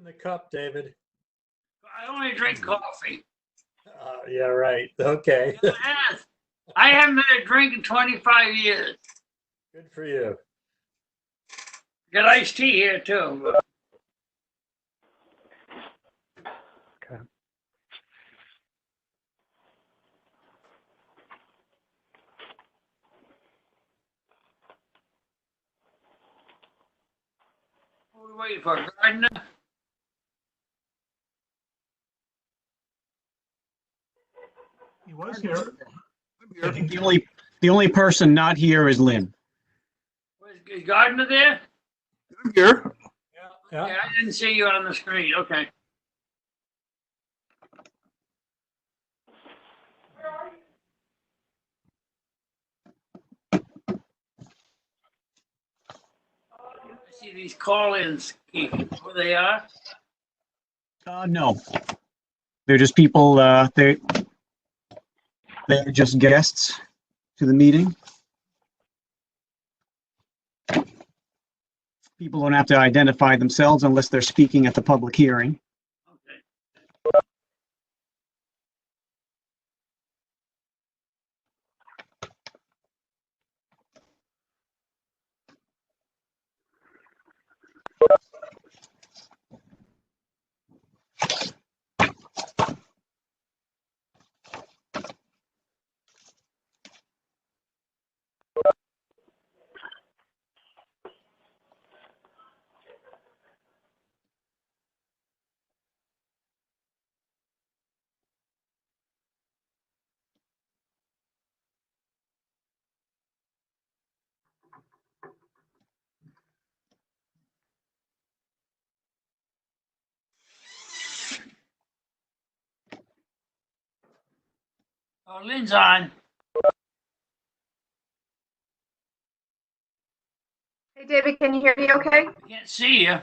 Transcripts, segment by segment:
in the cup, David? I only drink coffee. Yeah, right. Okay. I haven't had a drink in 25 years. Good for you. Got iced tea here too. Okay. What are we waiting for? Gardner? He was here. I think the only person not here is Lynn. Is Gardner there? I'm here. Yeah. Yeah, I didn't see you on the screen. Okay. I see these call-ins, Keith. Who they are? No, they're just people. They're just guests to the meeting. People don't have to identify themselves unless they're speaking at the public hearing. Okay. Oh, Lynn's on. Hey, David, can you hear me okay? I can't see you.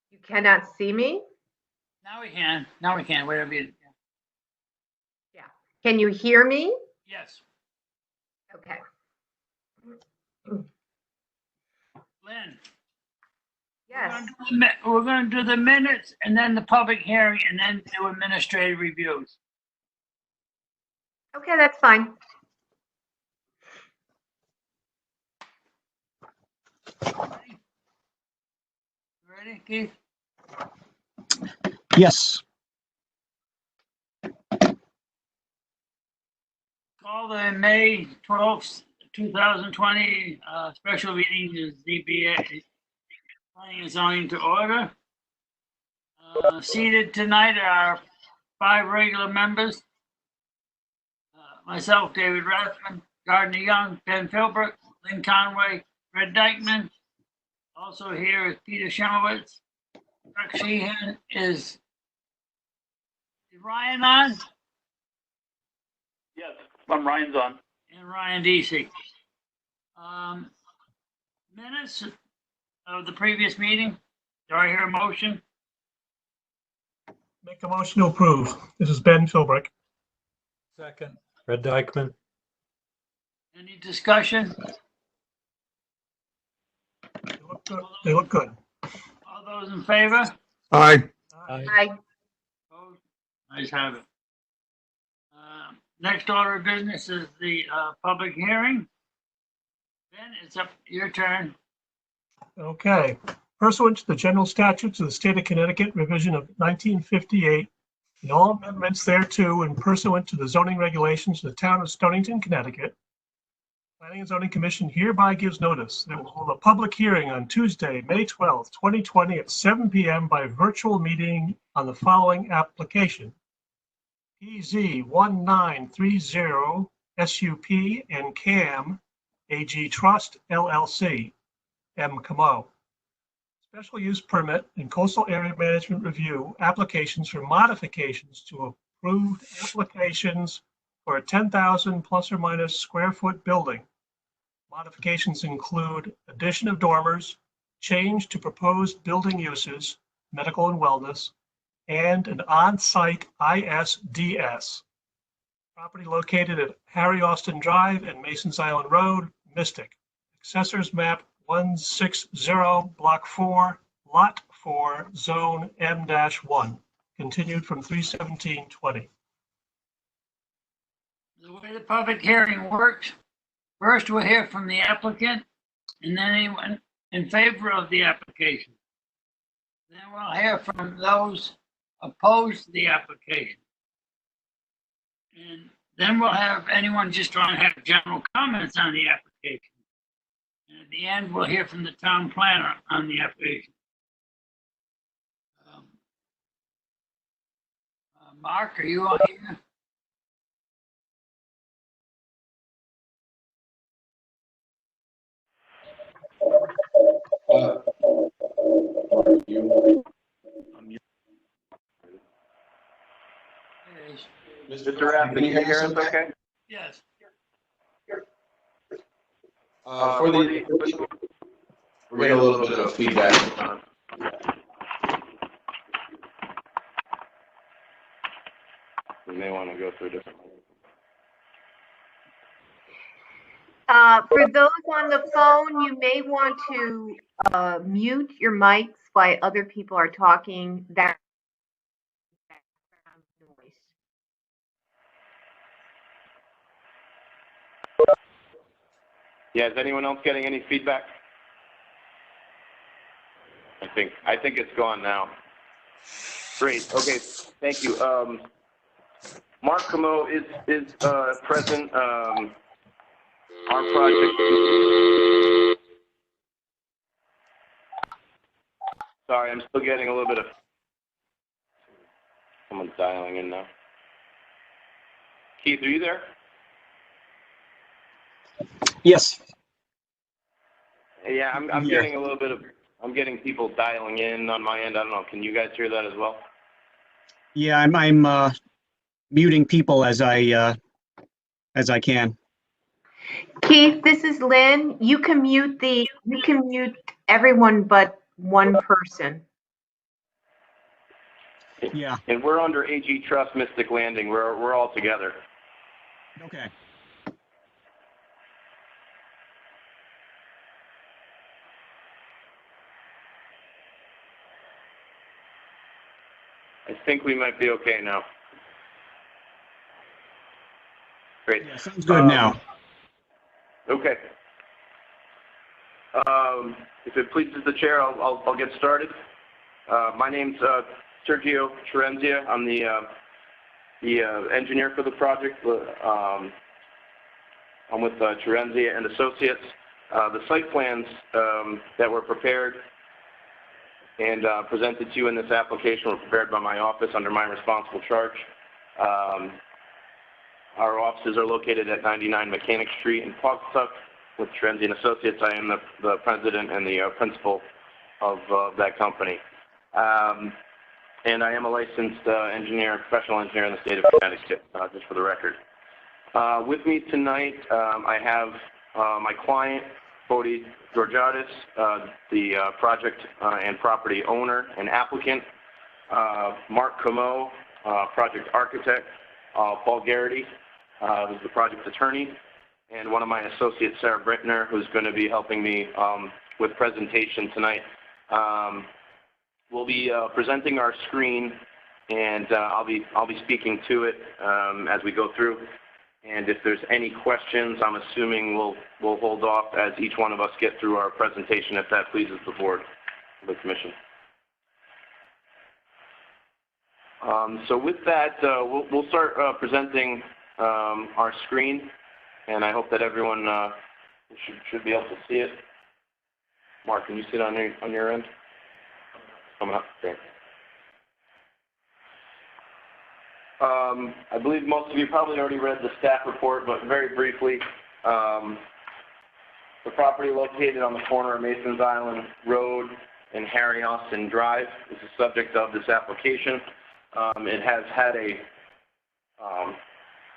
You cannot see me? Now we can. Now we can. Whatever you. Yeah. Can you hear me? Yes. Okay. Lynn. Yes. We're going to do the minutes and then the public hearing and then do administrative reviews. Okay, that's fine. Ready, Keith? Yes. Call the May 12th, 2020 special meeting is ZBA Planning and Zoning to order. Seated tonight are 5 regular members. Myself, David Rathman, Gardner Young, Ben Philbrook, Lynn Conway, Fred Dykeman. Also here is Peter Shemowitz. Chuck Sheehan is Ryan on? Yes, Ryan's on. And Ryan Deasy. Minutes of the previous meeting. Do I hear a motion? Make a motion to approve. This is Ben Philbrick. Second, Fred Dykeman. Any discussion? They look good. They look good. All those in favor? Aye. Hi. Opposed? Ayes have it. Next order of business is the public hearing. Ben, it's up your turn. Okay. Pursuant to the general statutes of the state of Connecticut, revision of 1958, and all amendments thereto, and pursuant to the zoning regulations of the town of Stonington, Connecticut, Planning and Zoning Commission hereby gives notice that it will hold a public hearing on Tuesday, May 12th, 2020 at 7 p.m. by virtual meeting on the following application. PZ 1930 SUP and CAM AG Trust LLC, Ymca. Special use permit and coastal area management review applications for modifications to approved applications for a 10,000 plus or minus square foot building. Modifications include addition of dormers, change to proposed building uses, medical and wellness, and an on-site ISDS. Property located at Harry Austin Drive and Masons Island Road, Mystic. Assessors map 160, block 4, Lot 4, Zone M-1, continued from 3/17/20. The way the public hearing works, first we'll hear from the applicant and then anyone in favor of the application. Then we'll hear from those opposed to the application. And then we'll have anyone just trying to have general comments on the application. And at the end, we'll hear from the town planner on the application. Mark, are you on here? There he is. Mr. Rapp, can you hear us okay? Yes. We're getting a little bit of feedback. We may want to go through a different. For those on the phone, you may want to mute your mics while other people are talking. That background noise. Yeah, is anyone else getting any feedback? I think it's gone now. Great. Okay. Thank you. Mark Camo is present. Our project. Sorry, I'm still getting a little bit of. Someone's dialing in now. Keith, are you there? Yes. Yeah, I'm Yeah. getting a little bit of. I'm getting people dialing in on my end. I don't know. Can you guys hear that as well? Yeah, I'm muting people as I can. Keith, this is Lynn. You can mute everyone but one person. Yeah. And we're under AG Trust Mystic Landing. We're all together. Okay. I think we might be okay now. Great. Yeah, sounds good now. Okay. If it pleases the chair, I'll get started. My name's Sergio Terenzia. I'm the engineer for the project. I'm with Terenzia and Associates. The site plans that were prepared and presented to you in this application were prepared by my office under my responsible charge. Our offices are located at 99 Mechanic Street in Pawcatuck. With Terenzia and Associates, I am the president and the principal of that company. And I am a licensed professional engineer in the state of Connecticut, just for the record. With me tonight, I have my client, Bodhi Georgiadis, the project and property owner and applicant, Mark Camo, project architect, Paul Garrity, who's the project attorney, and one of my associates, Sarah Brittner, who's going to be helping me with presentation tonight. We'll be presenting our screen, and I'll be speaking to it as we go through. And if there's any questions, I'm assuming we'll hold off as each one of us get through our presentation, if that pleases the board, the commission. So with that, we'll start presenting our screen, and I hope that everyone should be able to see it. Mark, can you see it on your end? Coming up. Great. I believe most of you probably already read the staff report, but very briefly, the property located on the corner of Masons Island Road and Harry Austin Drive is the subject of this application. It has had a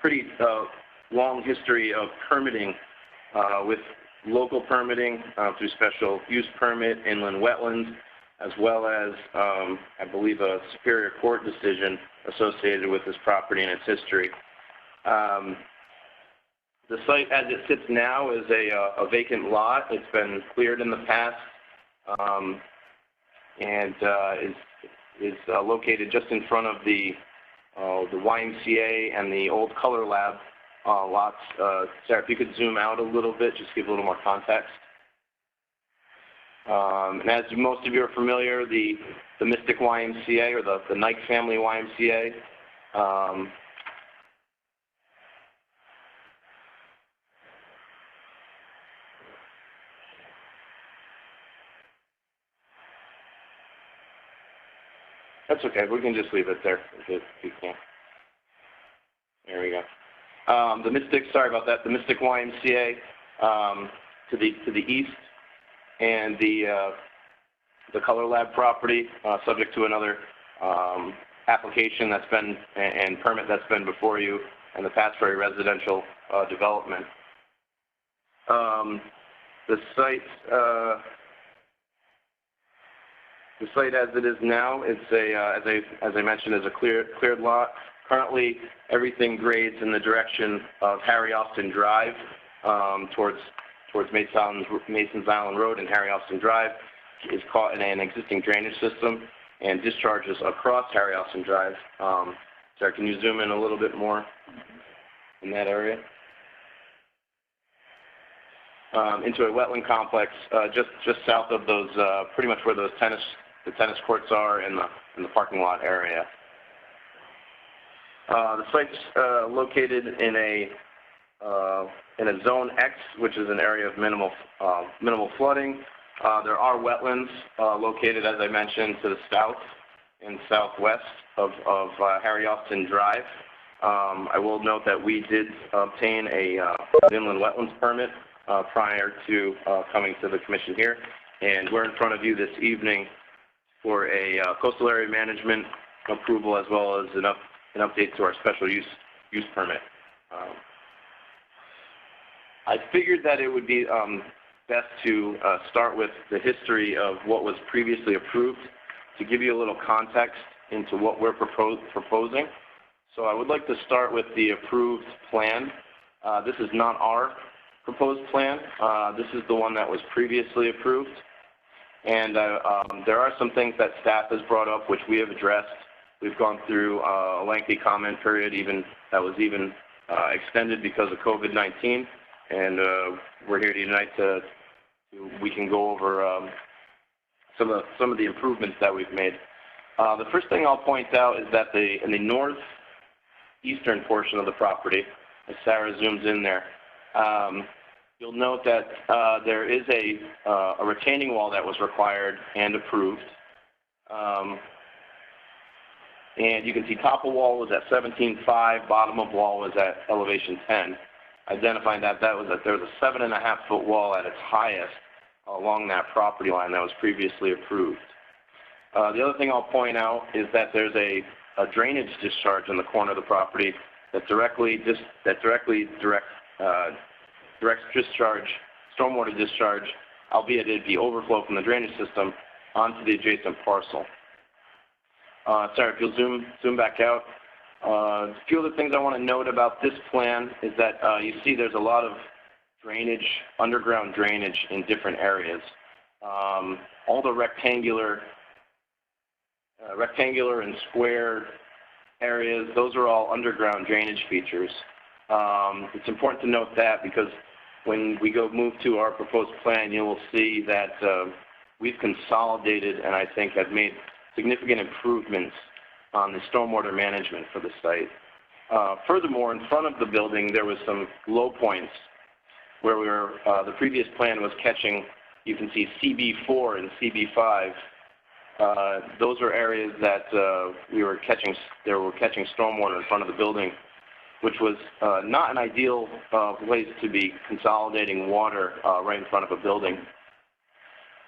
pretty long history of permitting with local permitting through special use permit, inland wetlands, as well as, I believe, a Superior Court decision associated with this property and its history. The site as it sits now is a vacant lot. It's been cleared in the past. and is located just in front of the YMCA and the old Color Lab lots. Sarah, if you could zoom out a little bit, just give a little more context. And as most of you are familiar, the Mystic YMCA, or the Knight family YMCA, that's okay. We can just leave it there if you can. There we go. The Mystic, sorry about that. The Mystic YMCA to the east, and the Color Lab property, subject to another application that's been and permit that's been before you, and the Passbury residential development. The site as it is now, it's as I mentioned, is a cleared lot. Currently, everything grades in the direction of Harry Austin Drive towards Mason's Island Road, and Harry Austin Drive is caught in an existing drainage system and discharges across Harry Austin Drive. Sarah, can you zoom in a little bit more in that area? Into a wetland complex just south of those, pretty much where the tennis courts are in the parking lot area. The site's located in a Zone X, which is an area of minimal flooding. There are wetlands located, as I mentioned, to the south and southwest of Harry Austin Drive. I will note that we did obtain an inland wetlands permit prior to coming to the commission here, and we're in front of you this evening for a coastal area management approval, as well as an update to our special use permit. I figured that it would be best to start with the history of what was previously approved to give you a little context into what we're proposing. So I would like to start with the approved plan. This is not our proposed plan. This is the one that was previously approved. And there are some things that staff has brought up which we have addressed. We've gone through a lengthy comment period, that was extended because of COVID-19, and we're here tonight we can go over some of the improvements that we've made. The first thing I'll point out is that in the northeastern portion of the property, as Sarah zooms in there, you'll note that there is a retaining wall that was required and approved. And you can see top of wall was at 17.5, bottom of wall was at elevation 10, identifying that there was a 7.5-foot wall at its highest along that property line that was previously approved. The other thing I'll point out is that there's a drainage discharge in the corner of the property that directly directs discharge, stormwater discharge, albeit it'd be overflow from the drainage system, onto the adjacent parcel. Sarah, if you'll zoom back out. A few other things I want to note about this plan is that you see there's a lot of drainage, underground drainage in different areas. All the rectangular and square areas, those are all underground drainage features. It's important to note that because when we move to our proposed plan, you will see that we've consolidated and I think have made significant improvements on the stormwater management for the site. Furthermore, in front of the building, there was some low points where the previous plan was catching, you can see CB4 and CB5. Those are areas that they were catching stormwater in front of the building, which was not an ideal place to be consolidating water right in front of a building.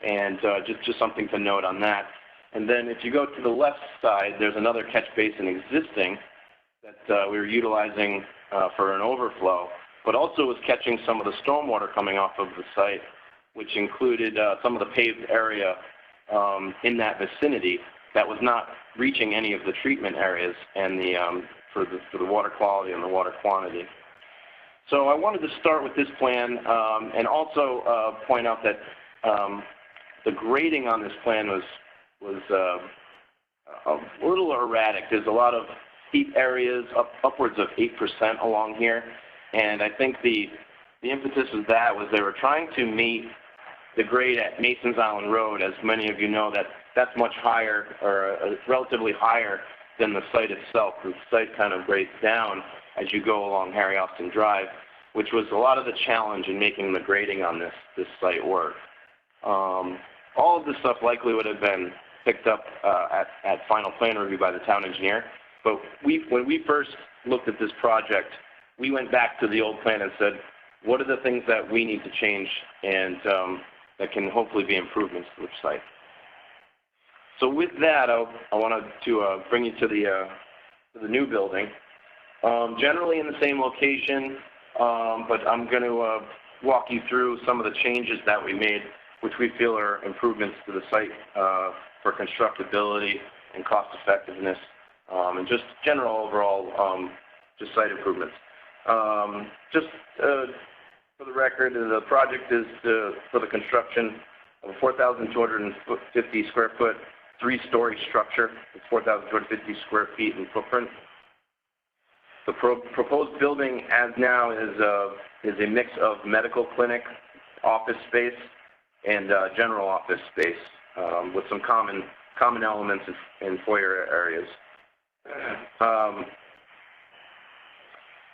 And just something to note on that. And then if you go to the left side, there's another catch basin existing that we were utilizing for an overflow, but also was catching some of the stormwater coming off of the site, which included some of the paved area in that vicinity that was not reaching any of the treatment areas and for the water quality and the water quantity. So I wanted to start with this plan and also point out that the grading on this plan was was a little erratic. There's a lot of steep areas, upwards of 8% along here, and I think the impetus of that was they were trying to meet the grade at Masons Island Road. As many of you know, that's much higher, or relatively higher than the site itself. The site kind of grades down as you go along Harry Austin Drive, which was a lot of the challenge in making the grading on this site work. All of this stuff likely would have been picked up at final plan review by the town engineer, but when we first looked at this project, we went back to the old plan and said, what are the things that we need to change and that can hopefully be improvements to the site? So with that, I wanted to bring you to the new building. Generally in the same location, but I'm going to walk you through some of the changes that we made, which we feel are improvements to the site for constructability and cost effectiveness, and just general overall just site improvements. Just for the record, the project is for the construction of a 4,250 square foot, 3-story structure. It's 4,250 square feet in footprint. The proposed building as now is a mix of medical clinic, office space, and general office space, with some common elements in foyer areas.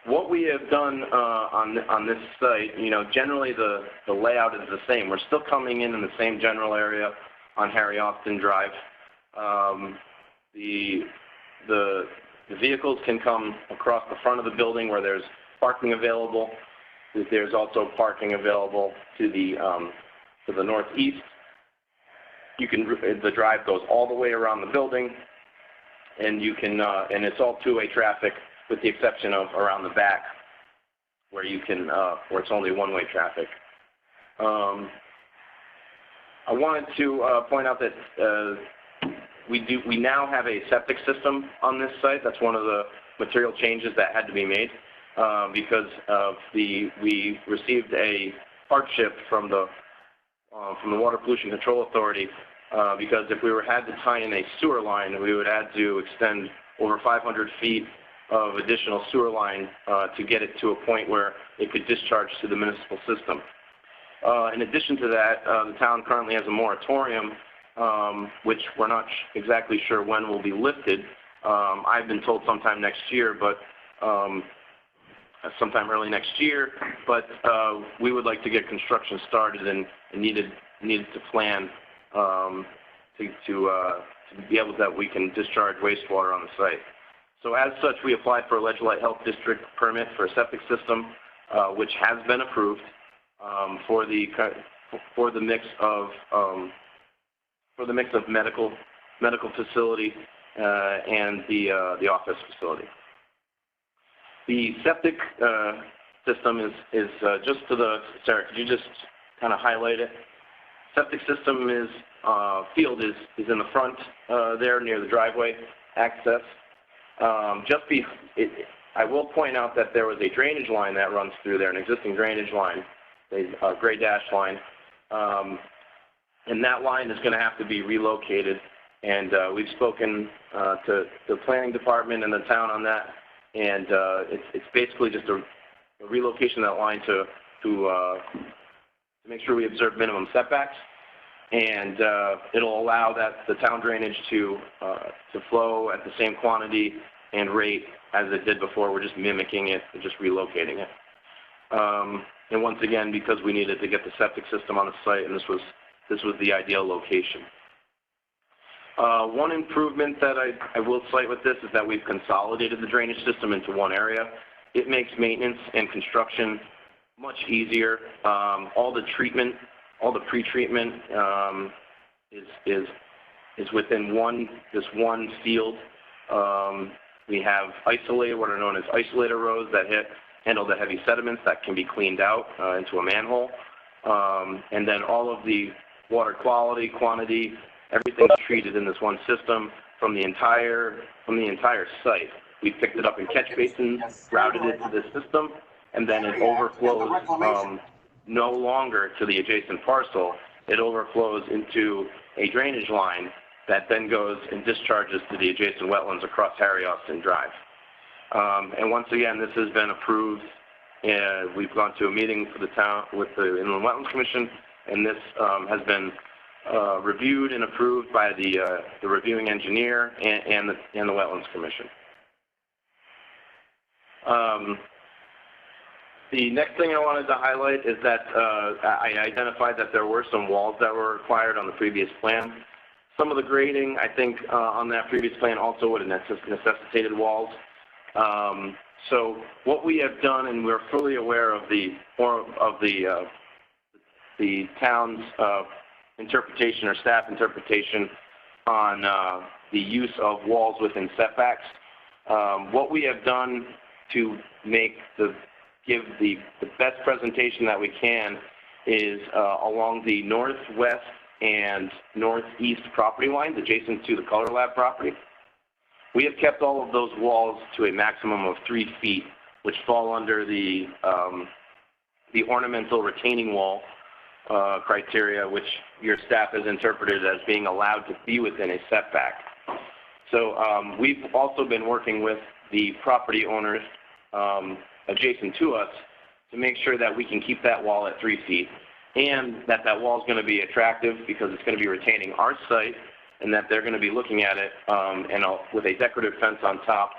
What we have done on this site, generally the layout is the same. We're still coming in the same general area on Harry Austin Drive. The vehicles can come across the front of the building where there's parking available. There's also parking available to the northeast. The drive goes all the way around the building, and you can and it's all two-way traffic, with the exception of around the back, where where it's only one-way traffic. I wanted to point out that we now have a septic system on this site. That's one of the material changes that had to be made because of we received a hardship from the Water Pollution Control Authority because if we had to tie in a sewer line, we would have to extend over 500 feet of additional sewer line to get it to a point where it could discharge to the municipal system. In addition to that, the town currently has a moratorium, which we're not exactly sure when will be lifted. I've been told sometime next year, but sometime early next year. But we would like to get construction started and needed to plan to be able that we can discharge wastewater on the site. So as such, we applied for a Ledgelight Health District permit for a septic system, which has been approved for the mix of medical facility and the office facility. The septic system is just to the Sarah. Could you just kind of highlight it? Septic system field is in the front there near the driveway access. I will point out that there was a drainage line that runs through there, an existing drainage line, a gray dash line, and that line is going to have to be relocated. And we've spoken to the planning department and the town on that, and it's basically just a relocation of that line to make sure we observe minimum setbacks, and it'll allow the town drainage to flow at the same quantity and rate as it did before. We're just mimicking it and just relocating it. And once again, because we needed to get the septic system on the site, and this was the ideal location. One improvement that I will cite with this is that we've consolidated the drainage system into one area. It makes maintenance and construction much easier. All the pre-treatment is within this one field. We have what are known as isolator rows that handle the heavy sediments that can be cleaned out into a manhole. And then all of the water quality, quantity, everything's treated in this one system from the entire site. We picked it up in catch basins, routed it to this system, and then it overflows no longer to the adjacent parcel. It overflows into a drainage line that then goes and discharges to the adjacent wetlands across Harry Austin Drive. And once again, this has been approved, and we've gone to a meeting for the town with the Inland Wetlands Commission, and this has been reviewed and approved by the reviewing engineer and the Wetlands Commission. The next thing I wanted to highlight is that I identified that there were some walls that were required on the previous plan. Some of the grading, I think, on that previous plan also would have necessitated walls. So what we have done, and we're fully aware of the town's interpretation or staff interpretation on the use of walls within setbacks. What we have done to give the best presentation that we can is along the northwest and northeast property lines adjacent to the Color Lab property. We have kept all of those walls to a maximum of 3 feet, which fall under the ornamental retaining wall criteria, which your staff has interpreted as being allowed to be within a setback. So we've also been working with the property owners adjacent to us to make sure that we can keep that wall at 3 feet, and that wall is going to be attractive because it's going to be retaining our site, and that they're going to be looking at it with a decorative fence on top,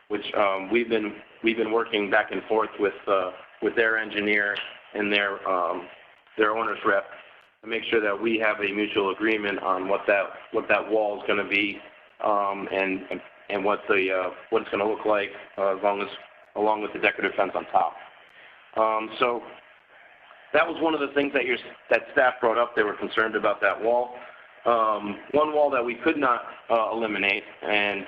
which we've been working back and forth with their engineer and their owner's rep to make sure that we have a mutual agreement on what that wall is going to be, and what it's going to look like along with the decorative fence on top. So that was one of the things that staff brought up. They were concerned about that wall. One wall that we could not eliminate and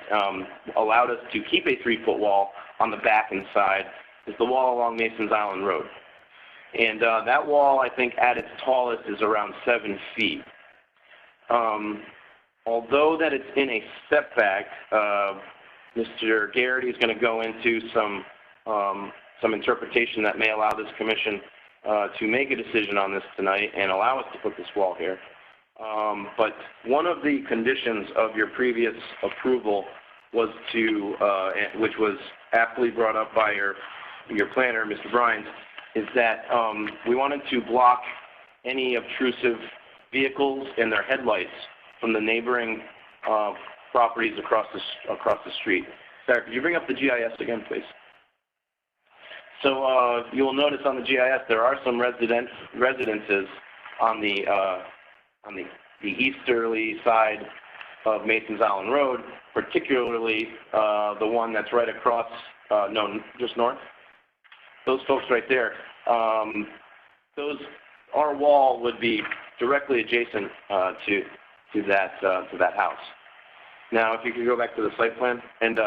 allowed us to keep a 3-foot wall on the back and side is the wall along Mason's Island Road. And that wall, I think, at its tallest is around 7 feet. Although that it's in a setback, Mr. Garrity is going to go into some interpretation that may allow this commission to make a decision on this tonight and allow us to put this wall here. But one of the conditions of your previous approval was which was aptly brought up by your planner, Mr. Brines, is that we wanted to block any obtrusive vehicles and their headlights from the neighboring properties across the street. Sarah, could you bring up the GIS again, please? So you'll notice on the GIS there are some residences on the easterly side of Mason's Island Road, particularly the one that's right across, no, just north. Those folks right there. Our wall would be directly adjacent to that house. Now, if you could go back to the site plan, and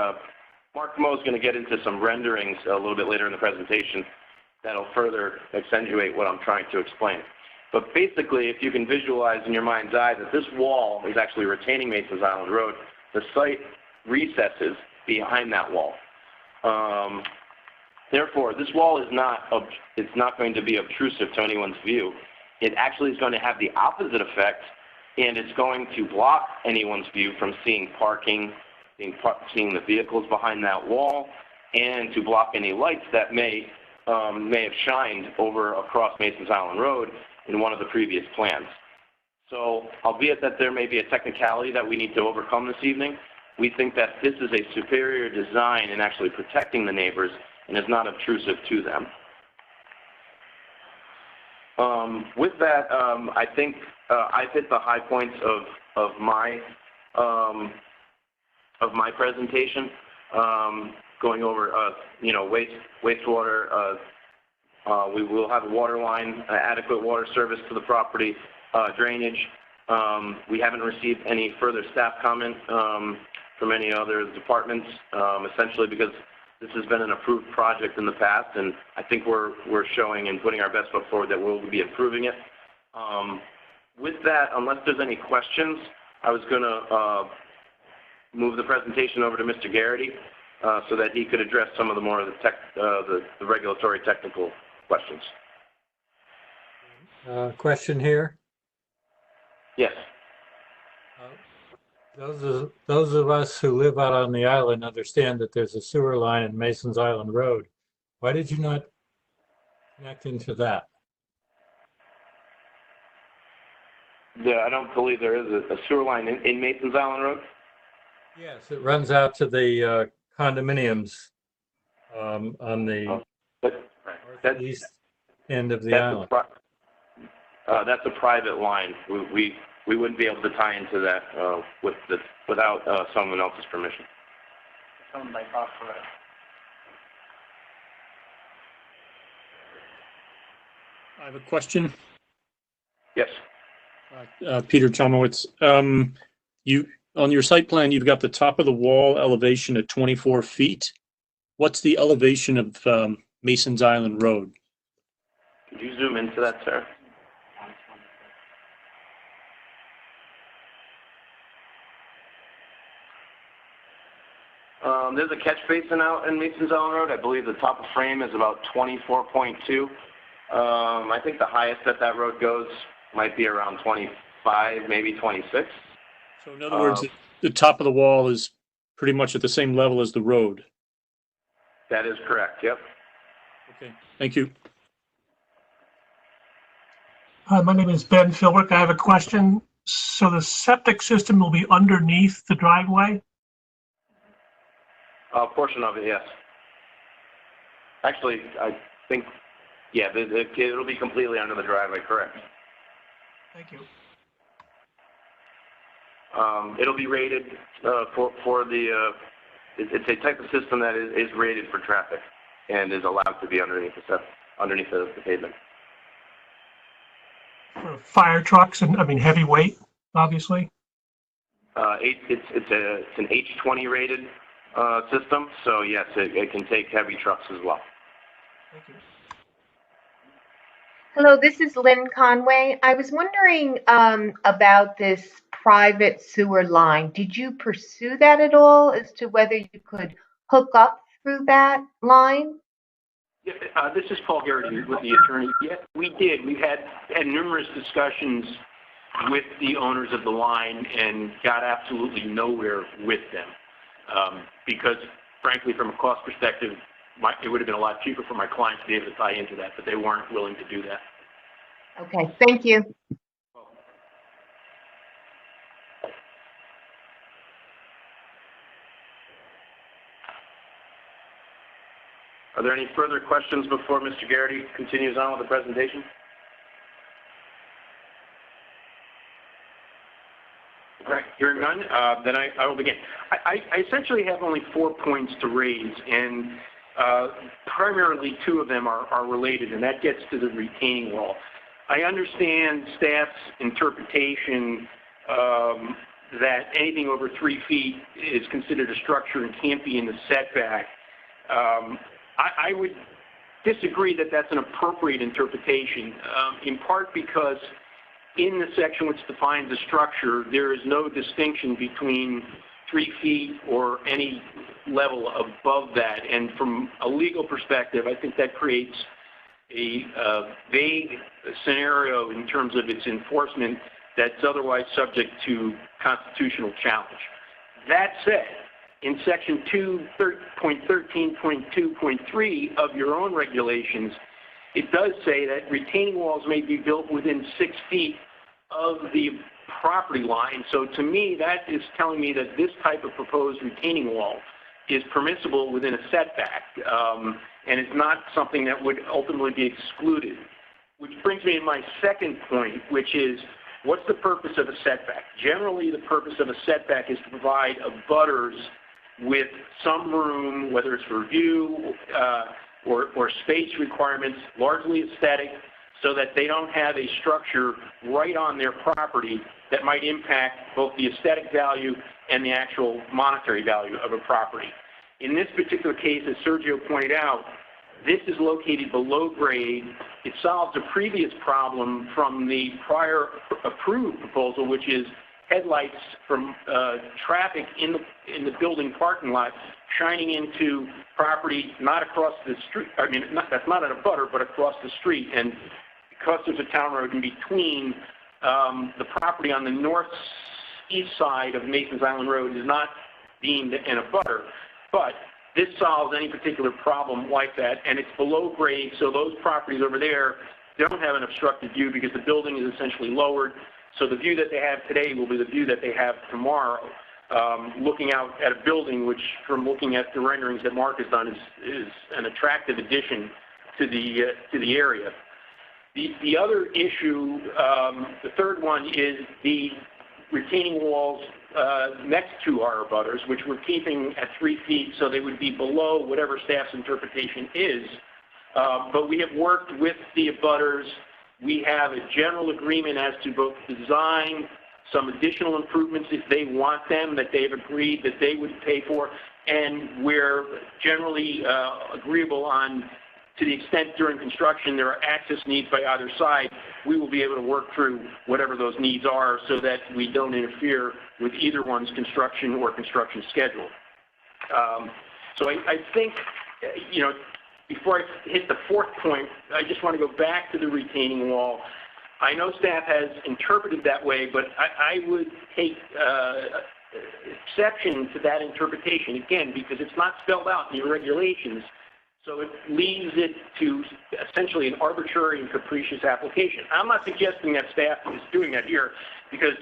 Mark Moe is going to get into some renderings a little bit later in the presentation that'll further accentuate what I'm trying to explain. But basically, if you can visualize in your mind's eye that this wall is actually retaining Mason's Island Road, the site recesses behind that wall. Therefore, this wall is it's not going to be obtrusive to anyone's view. It actually is going to have the opposite effect, and it's going to block anyone's view from seeing parking, seeing the vehicles behind that wall, and to block any lights that may have shined across Mason's Island Road in one of the previous plans. So, albeit that there may be a technicality that we need to overcome this evening, we think that this is a superior design in actually protecting the neighbors and is not obtrusive to them. With that, I think I've hit the high points of my presentation, going over wastewater. We will have a water line, adequate water service to the property, drainage. We haven't received any further staff comment from any other departments, essentially because this has been an approved project in the past, and I think we're showing and putting our best foot forward that we'll be improving it. With that, unless there's any questions, I was going to move the presentation over to Mr. Garrity so that he could address some of the more of the regulatory technical questions. Question here. Yes. Those of us who live out on the island understand that there's a sewer line in Mason's Island Road. Why did you not connect into that? I don't believe there is a sewer line in Mason's Island Road. Yes, it runs out to the condominiums on the But that's, northeast end of the that's, island. that's a private line. We wouldn't be able to tie into that without someone else's permission. Owned by Buffalo. I have a question. Yes. Peter Chomowitz. On your site plan, you've got the top of the wall elevation at 24 feet. What's the elevation of Mason's Island Road? Could you zoom into that, sir? There's a catch basin out in Mason's Island Road. I believe the top of frame is about 24.2. I think the highest that road goes might be around 25, maybe 26. So in other words, the top of the wall is pretty much at the same level as the road. That is correct, yep. Okay, thank you. Hi, my name is Ben Philbrick. I have a question. So the septic system will be underneath the driveway? A portion of it, yes. Actually, I think, yeah, it'll be completely under the driveway, correct. Thank you. It'll be rated for the, it's a type of system that is rated for traffic and is allowed to be underneath the pavement. For fire trucks and, I mean, heavy weight, obviously? It's an H20 rated system, so yes, it can take heavy trucks as well. Thank you. Hello, this is Lynn Conway. I was wondering about this private sewer line. Did you pursue that at all as to whether you could hook up through that line? Yeah, this is Paul Garrity with the attorney. Yes, we did. We've had numerous discussions with the owners of the line and got absolutely nowhere with them. Because, frankly, from a cost perspective, it would have been a lot cheaper for my client to be able to tie into that, but they weren't willing to do that. Okay, thank you. Are there any further questions before Mr. Garrity continues on with the presentation? All right, hearing none, then I will begin. I essentially have only 4 points to raise, and primarily 2 of them are related, and that gets to the retaining wall. I understand staff's interpretation that anything over 3 feet is considered a structure and can't be in the setback. I would disagree that that's an appropriate interpretation, in part because in the section which defines a structure, there is no distinction between 3 feet or any level above that. And from a legal perspective, I think that creates a vague scenario in terms of its enforcement that's otherwise subject to constitutional challenge. That said, in section 2.13.2.3 of your own regulations, it does say that retaining walls may be built within 6 feet of the property line. So to me, that is telling me that this type of proposed retaining wall is permissible within a setback, and it's not something that would ultimately be excluded. Which brings me to my second point, which is, what's the purpose of a setback? Generally, the purpose of a setback is to provide abutters with some room, whether it's for view or space requirements, largely aesthetic, so that they don't have a structure right on their property that might impact both the aesthetic value and the actual monetary value of a property. In this particular case, as Sergio pointed out, this is located below grade. It solves a previous problem from the prior approved proposal, which is headlights from traffic in the building parking lot shining into property not across the street. I mean, that's not at a butter, but across the street. And because there's a town road in between, the property on the north east side of Mason's Island Road is not deemed an abutter, but this solves any particular problem like that, and it's below grade, so those properties over there don't have an obstructed view because the building is essentially lowered. So the view that they have today will be the view that they have tomorrow, looking out at a building which, from looking at the renderings that Mark has done, is an attractive addition to the area. The other issue, the third one, is the retaining walls next to our abutters, which we're keeping at 3 feet, so they would be below whatever staff's interpretation is. But we have worked with the abutters. We have a general agreement as to both design, some additional improvements if they want them, that they've agreed that they would pay for, and we're generally agreeable on, to the extent during construction there are access needs by either side, we will be able to work through whatever those needs are so that we don't interfere with either one's construction or construction schedule. So I think, you know, before I hit the fourth point, I just want to go back to the retaining wall. I know staff has interpreted that way, but I would take exception to that interpretation, again, because it's not spelled out in your regulations. So it leaves it to essentially an arbitrary and capricious application. I'm not suggesting that staff is doing that here, because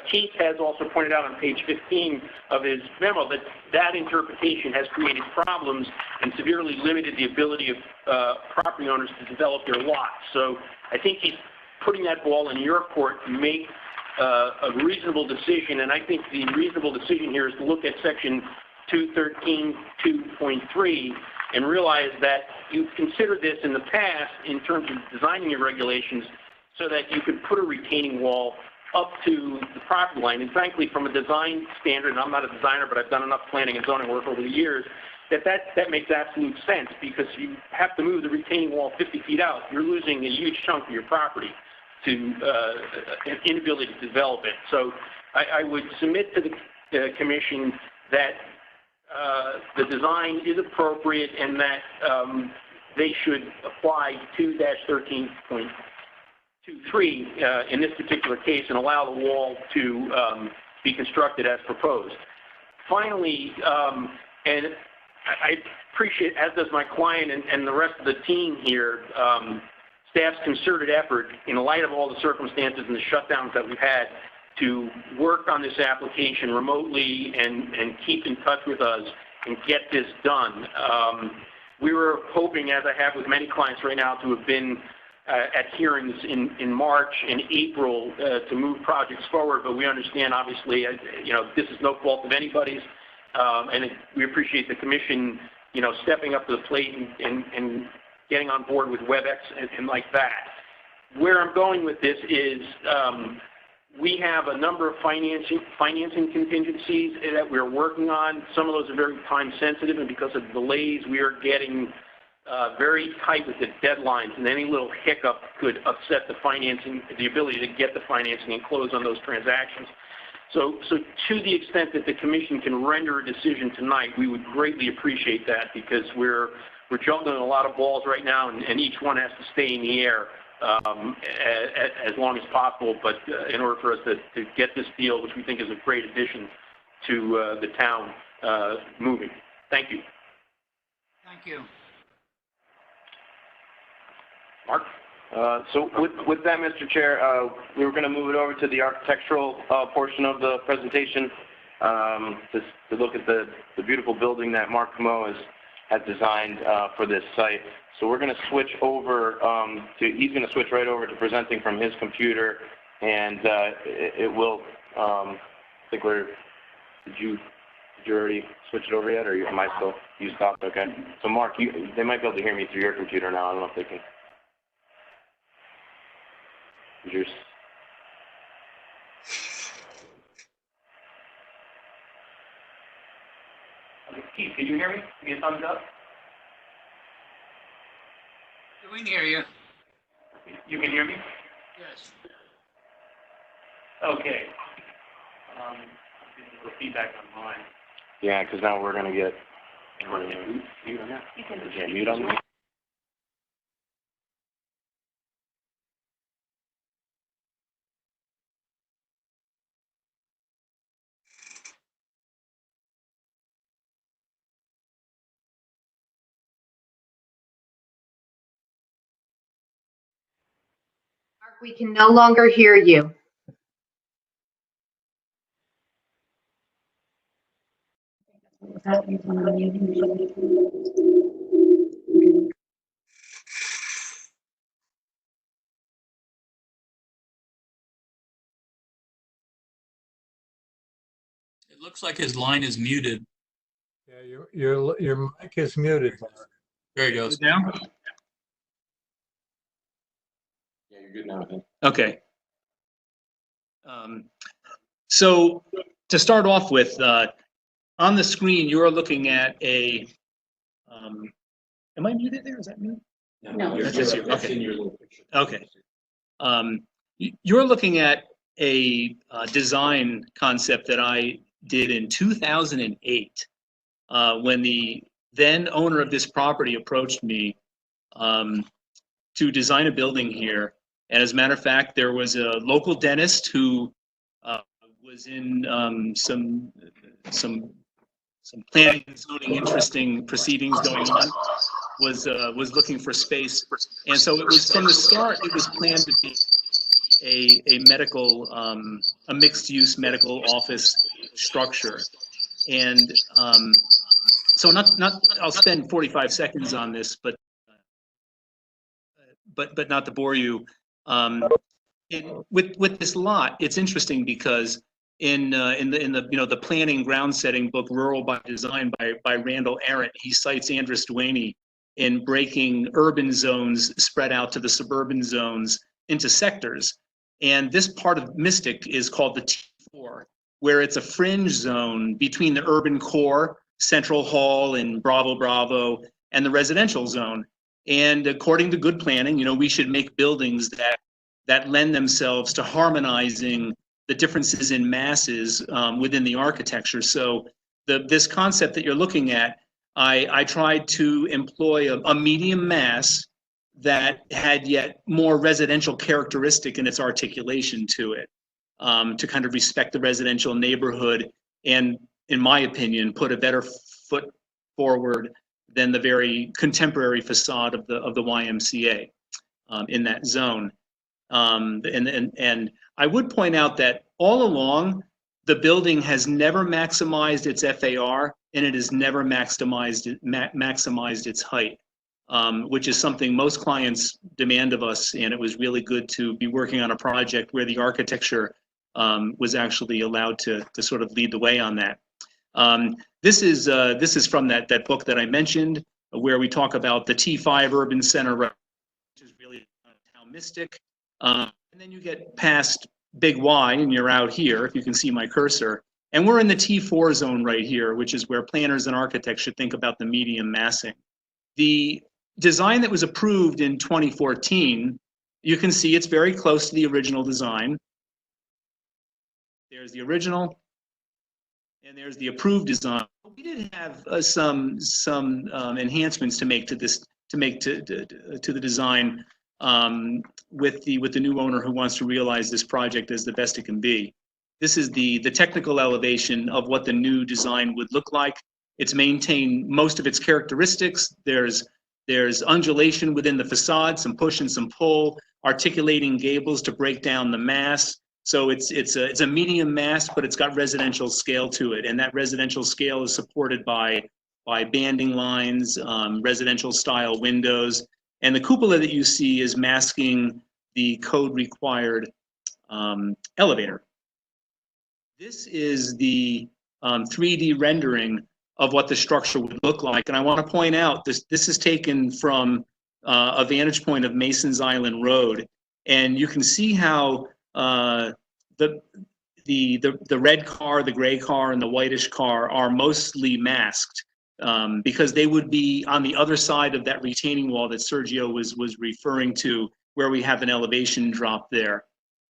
Keith has also pointed out on page 15 of his memo that that interpretation has created problems and severely limited the ability of property owners to develop their lots. So I think he's putting that ball in your court to make a reasonable decision, and I think the reasonable decision here is to look at section 213.2.3 and realize that you've considered this in the past in terms of designing your regulations so that you could put a retaining wall up to the property line. And frankly, from a design standard, and I'm not a designer, but I've done enough planning and zoning work over the years, that makes absolute sense, because you have to move the retaining wall 50 feet out. You're losing a huge chunk of your property to an inability to develop it. So I would submit to the commission that the design is appropriate and that they should apply 2-13.23 in this particular case and allow the wall to be constructed as proposed. Finally, and I appreciate, as does my client and the rest of the team here, staff's concerted effort in light of all the circumstances and the shutdowns that we've had to work on this application remotely and keep in touch with us and get this done. We were hoping, as I have with many clients right now, to have been at hearings in March and April to move projects forward, but we understand, obviously, you know, this is no fault of anybody's, and we appreciate the commission, you know, stepping up to the plate and getting on board with Webex and like that. Where I'm going with this is we have a number of financing contingencies that we're working on. Some of those are very time sensitive, and because of delays, we are getting very tight with the deadlines, and any little hiccup could upset the financing, the ability to get the financing and close on those transactions. So to the extent that the commission can render a decision tonight, we would greatly appreciate that, because we're juggling a lot of balls right now, and each one has to stay in the air as long as possible. But in order for us to get this deal, which we think is a great addition to the town, moving. Thank you. Thank you. Mark? So with that, Mr. Chair, we were going to move it over to the architectural portion of the presentation to look at the beautiful building that Mark Camo has designed for this site. So we're going to switch over he's going to switch right over to presenting from his computer, and it will, I think did you already switch it over yet, or am I still, you stopped? Okay. So Mark, they might be able to hear me through your computer now. I don't know if they can. Yours. Keith, can you hear me? Give me a thumbs up. We can hear you. You can hear me? Yes. Okay. The feedback on mine. Yeah, because now we're going to get. Mute on that. You can mute on me. We can no longer hear you. It looks like his line is muted. Yeah, your mic is muted, Mark. There he goes. Now? Yeah, you're good now, I think. Okay. So to start off with, on the screen, you're looking at a, am I muted there? Is that me? No, That's just you. that's Okay. in your little picture. Okay. You're looking at a design concept that I did in 2008 when the then owner of this property approached me to design a building here. And as a matter of fact, there was a local dentist who was in some planning and zoning interesting proceedings going on, was looking for space. And so it was, from the start, it was planned to be a medical, a mixed-use medical office structure. And so I'll spend 45 seconds on this, but not to bore you. With this lot, it's interesting because in the planning ground setting book, Rural by Design by Randall Arendt, he cites Andrus Duaney in breaking urban zones spread out to the suburban zones into sectors. And this part of Mystic is called the T4, where it's a fringe zone between the urban core, Central Hall and Bravo Bravo, and the residential zone. And according to good planning, we should make buildings that lend themselves to harmonizing the differences in masses within the architecture. So this concept that you're looking at, I tried to employ a medium mass that had yet more residential characteristic in its articulation to it, to kind of respect the residential neighborhood and, in my opinion, put a better foot forward than the very contemporary facade of the YMCA in that zone. And I would point out that all along, the building has never maximized its FAR, and it has never maximized its height, which is something most clients demand of us. And it was really good to be working on a project where the architecture was actually allowed to sort of lead the way on that. This is from that book that I mentioned, where we talk about the T5 urban center, which is really town Mystic. And then you get past Big Y and you're out here, if you can see my cursor. And we're in the T4 zone right here, which is where planners and architects should think about the medium massing. The design that was approved in 2014, you can see it's very close to the original design. There's the original, and there's the approved design. We did have some enhancements to make to this, to the design with the new owner who wants to realize this project as the best it can be. This is the technical elevation of what the new design would look like. It's maintained most of its characteristics. There's undulation within the facade, some push and some pull, articulating gables to break down the mass. So it's a medium mass, but it's got residential scale to it, and that residential scale is supported by banding lines, residential style windows, and the cupola that you see is masking the code required elevator. This is the 3D rendering of what the structure would look like, and I want to point out this is taken from a vantage point of Mason's Island Road, and you can see how the red car, the gray car, and the whitish car are mostly masked because they would be on the other side of that retaining wall that Sergio was referring to, where we have an elevation drop there.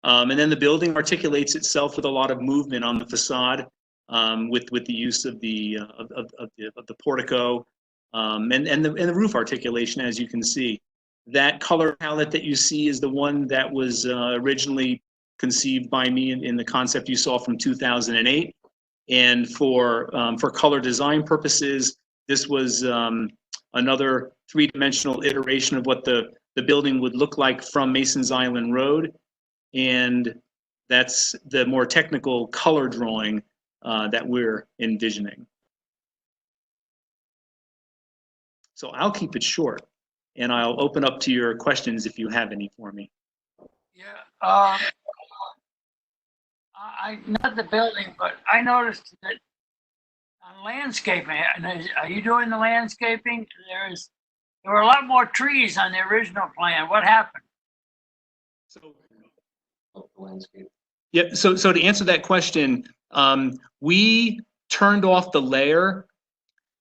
And then the building articulates itself with a lot of movement on the facade, with the use of the portico and the roof articulation, as you can see. That color palette that you see is the one that was originally conceived by me in the concept you saw from 2008. And for color design purposes, this was another three-dimensional iteration of what the the building would look like from Masons Island Road. And that's the more technical color drawing that we're envisioning. So I'll keep it short, and I'll open up to your questions if you have any for me. Yeah, not the building, but I noticed that on landscaping, are you doing the landscaping? There were a lot more trees on the original plan. What happened? So, yeah, so to answer that question, we turned off the layer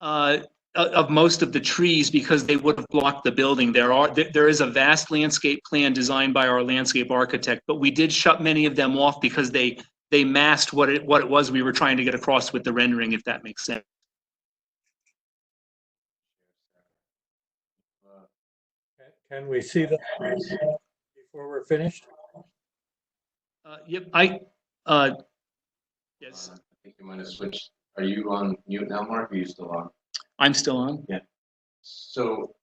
of most of the trees because they would have blocked the building. There is a vast landscape plan designed by our landscape architect, but we did shut many of them off because they masked what it was we were trying to get across with the rendering, if that makes sense. Can we see that before we're finished? Yep, yes. I think you might have switched. Are you on mute now, Mark? Or are you still on? I'm still on. Yeah. So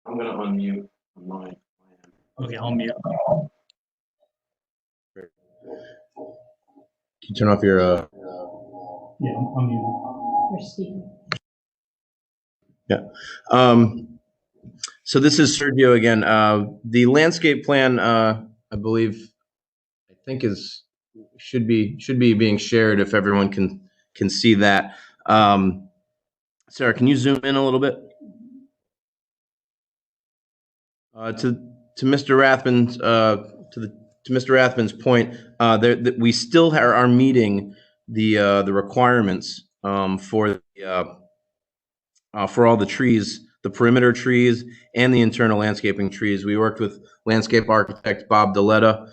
I'm going to unmute mine. Okay, I'll mute. Can you turn off your? Yeah, I'm muted. You're speaking. Yeah. So this is Sergio again. The landscape plan, I think should be being shared if everyone can see that. Sarah, can you zoom in a little bit? To Mr. Rathman's to Mr. Rathman's point, we still are meeting the requirements for all the trees, the perimeter trees and the internal landscaping trees. We worked with landscape architect Bob Deletta,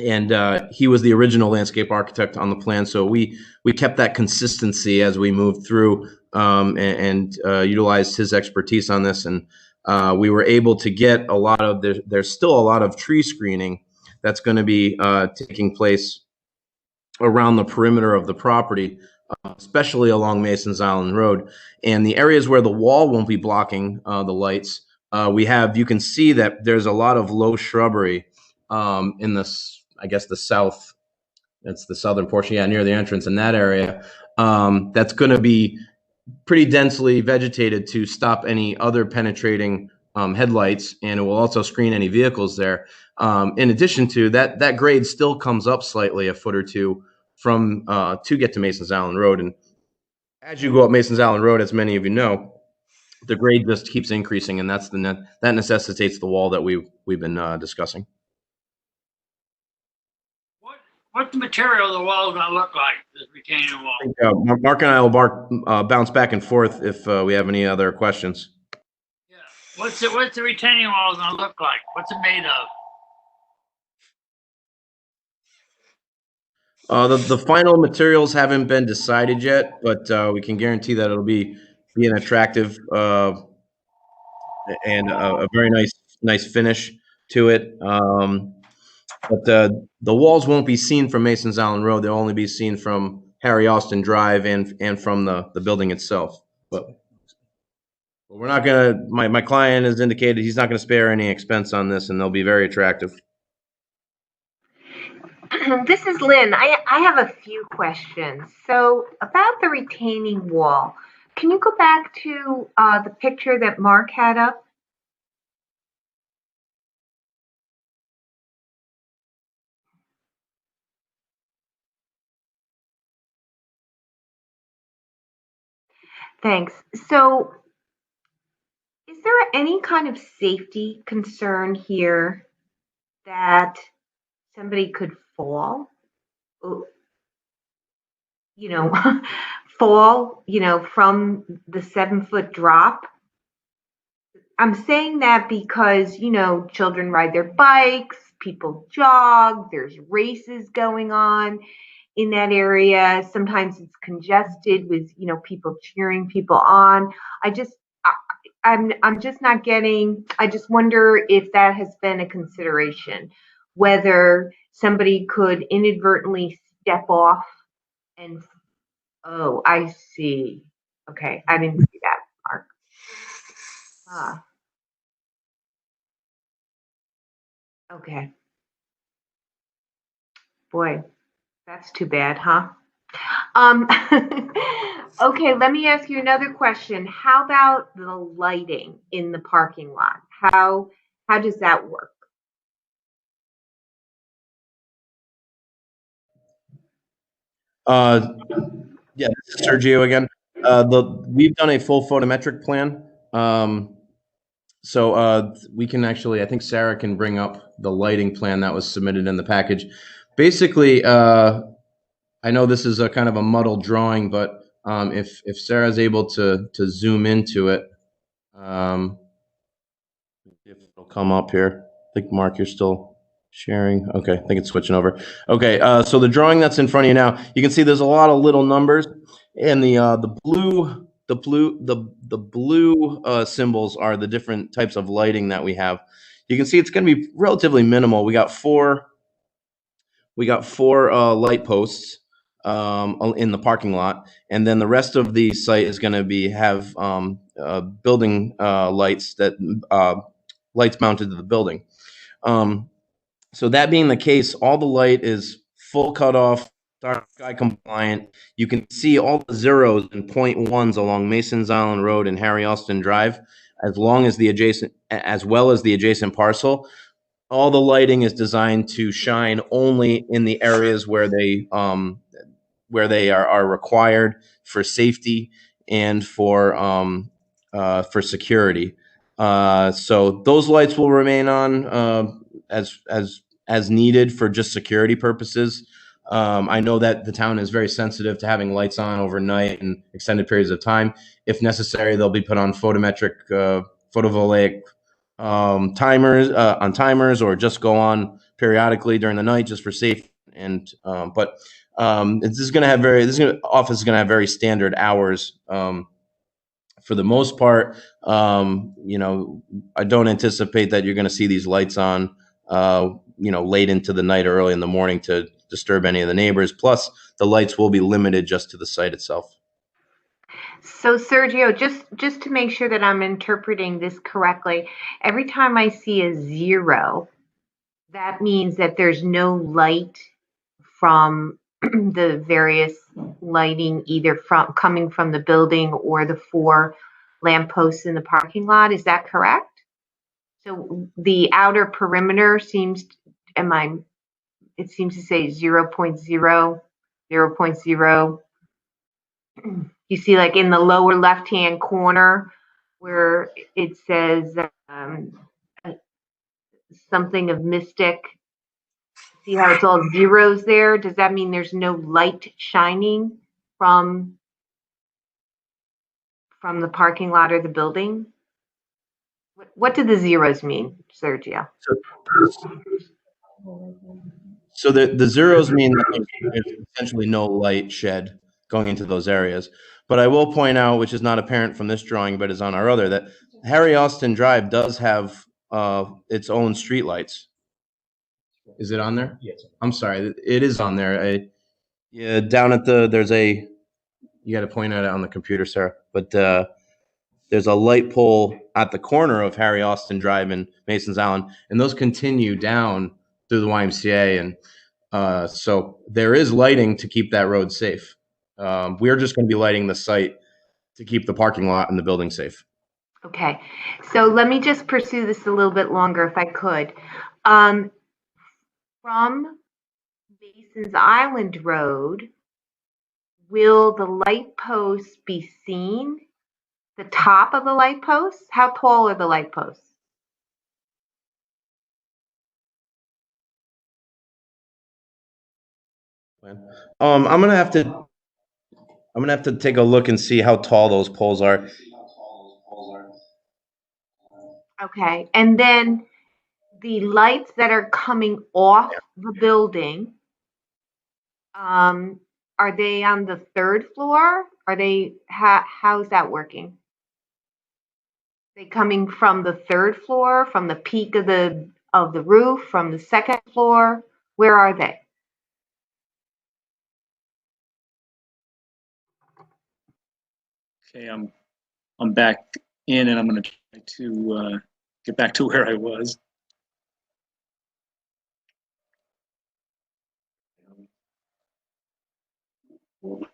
and he was the original landscape architect on the plan. So we kept that consistency as we moved through and utilized his expertise on this. And we were able to get a lot of, there's still a lot of tree screening that's going to be taking place around the perimeter of the property, especially along Masons Island Road. And the areas where the wall won't be blocking the lights, you can see that there's a lot of low shrubbery in this, I guess the south, that's the southern portion, yeah, near the entrance in that area. That's going to be pretty densely vegetated to stop any other penetrating headlights, and it will also screen any vehicles there. In addition to that grade still comes up slightly a foot or two from to get to Masons Island Road. And as you go up Masons Island Road, as many of you know, the grade just keeps increasing, and that necessitates the wall that we've been discussing. What's the material the wall is going to look like, this retaining wall? I think, Mark and I will bounce back and forth if we have any other questions. Yeah. What's the retaining wall going to look like? What's it made of? The final materials haven't been decided yet, but we can guarantee that it'll be an attractive and a very nice finish to it. But the walls won't be seen from Masons Island Road. They'll only be seen from Harry Austin Drive and from the building itself. But we're not gonna. My client has indicated he's not going to spare any expense on this, and they'll be very attractive. This is Lynn. I have a few questions. So about the retaining wall, can you go back to the picture that Mark had up? Thanks. So is there any kind of safety concern here that somebody could fall? Fall, from the 7-foot drop? I'm saying that because, children ride their bikes, people jog, there's races going on in that area. Sometimes it's congested with, people cheering people on. I'm just not getting, I just wonder if that has been a consideration, whether somebody could inadvertently step off and, oh, I see. Okay, I didn't see that, Mark. Okay. Boy, that's too bad, huh? Um, okay, let me ask you another question. How about the lighting in the parking lot? How does that work? Yeah, this is Sergio again. We've done a full photometric plan. So we can actually, I think Sarah can bring up the lighting plan that was submitted in the package. Basically, I know this is a kind of a muddled drawing, but if Sarah's able to zoom into it, if it'll come up here. I think Mark, you're still sharing. Okay, I think it's switching over. Okay, so the drawing that's in front of you now, you can see there's a lot of little numbers, and the blue symbols are the different types of lighting that we have. You can see it's going to be relatively minimal. We got four light posts in the parking lot, and then the rest of the site is going to have building lights lights mounted to the building. So that being the case, all the light is full cutoff, dark sky compliant. You can see all the zeros and point ones along Masons Island Road and Harry Austin Drive, as well as the adjacent parcel. All the lighting is designed to shine only in the areas where they are required for safety and for security. So those lights will remain on as needed for just security purposes. I know that the town is very sensitive to having lights on overnight and extended periods of time. If necessary, they'll be put on photovoltaic timers or just go on periodically during the night just for safety. And but office is going to have very standard hours. For the most part, I don't anticipate that you're going to see these lights on, late into the night or early in the morning to disturb any of the neighbors. Plus, the lights will be limited just to the site itself. So Sergio, just to make sure that I'm interpreting this correctly, every time I see a 0, that means that there's no light from the various lighting, either coming from the building or the 4 lampposts in the parking lot. Is that correct? So the outer perimeter seems to say 0.0, 0.0. You see, like in the lower left-hand corner where it says something of Mystic. See how it's all zeros there? Does that mean there's no light shining from the parking lot or the building? What do the zeros mean, Sergio? So the zeros mean that there's essentially no light shed going into those areas. But I will point out, which is not apparent from this drawing, but is on our other, that Harry Austin Drive does have its own streetlights. Is it on there? Yes. I'm sorry, it is on there. Yeah, down at you got to point at it on the computer, Sarah. But there's a light pole at the corner of Harry Austin Drive and Masons Island, and those continue down through the YMCA, and so there is lighting to keep that road safe. We're just going to be lighting the site to keep the parking lot and the building safe. Okay, so let me just pursue this a little bit longer if I could. From Masons Island Road, will the light posts be seen? The top of the light posts? How tall are the light posts? I'm gonna have to take a look and see how tall those poles are. Okay, and then the lights that are coming off the building, are they on the 3rd floor? Are they, how's that working? Are they coming from the 3rd floor, from the peak of the roof, from the 2nd floor? Where are they? Okay, I'm back in, and I'm going to try to get back to where I was. Oops.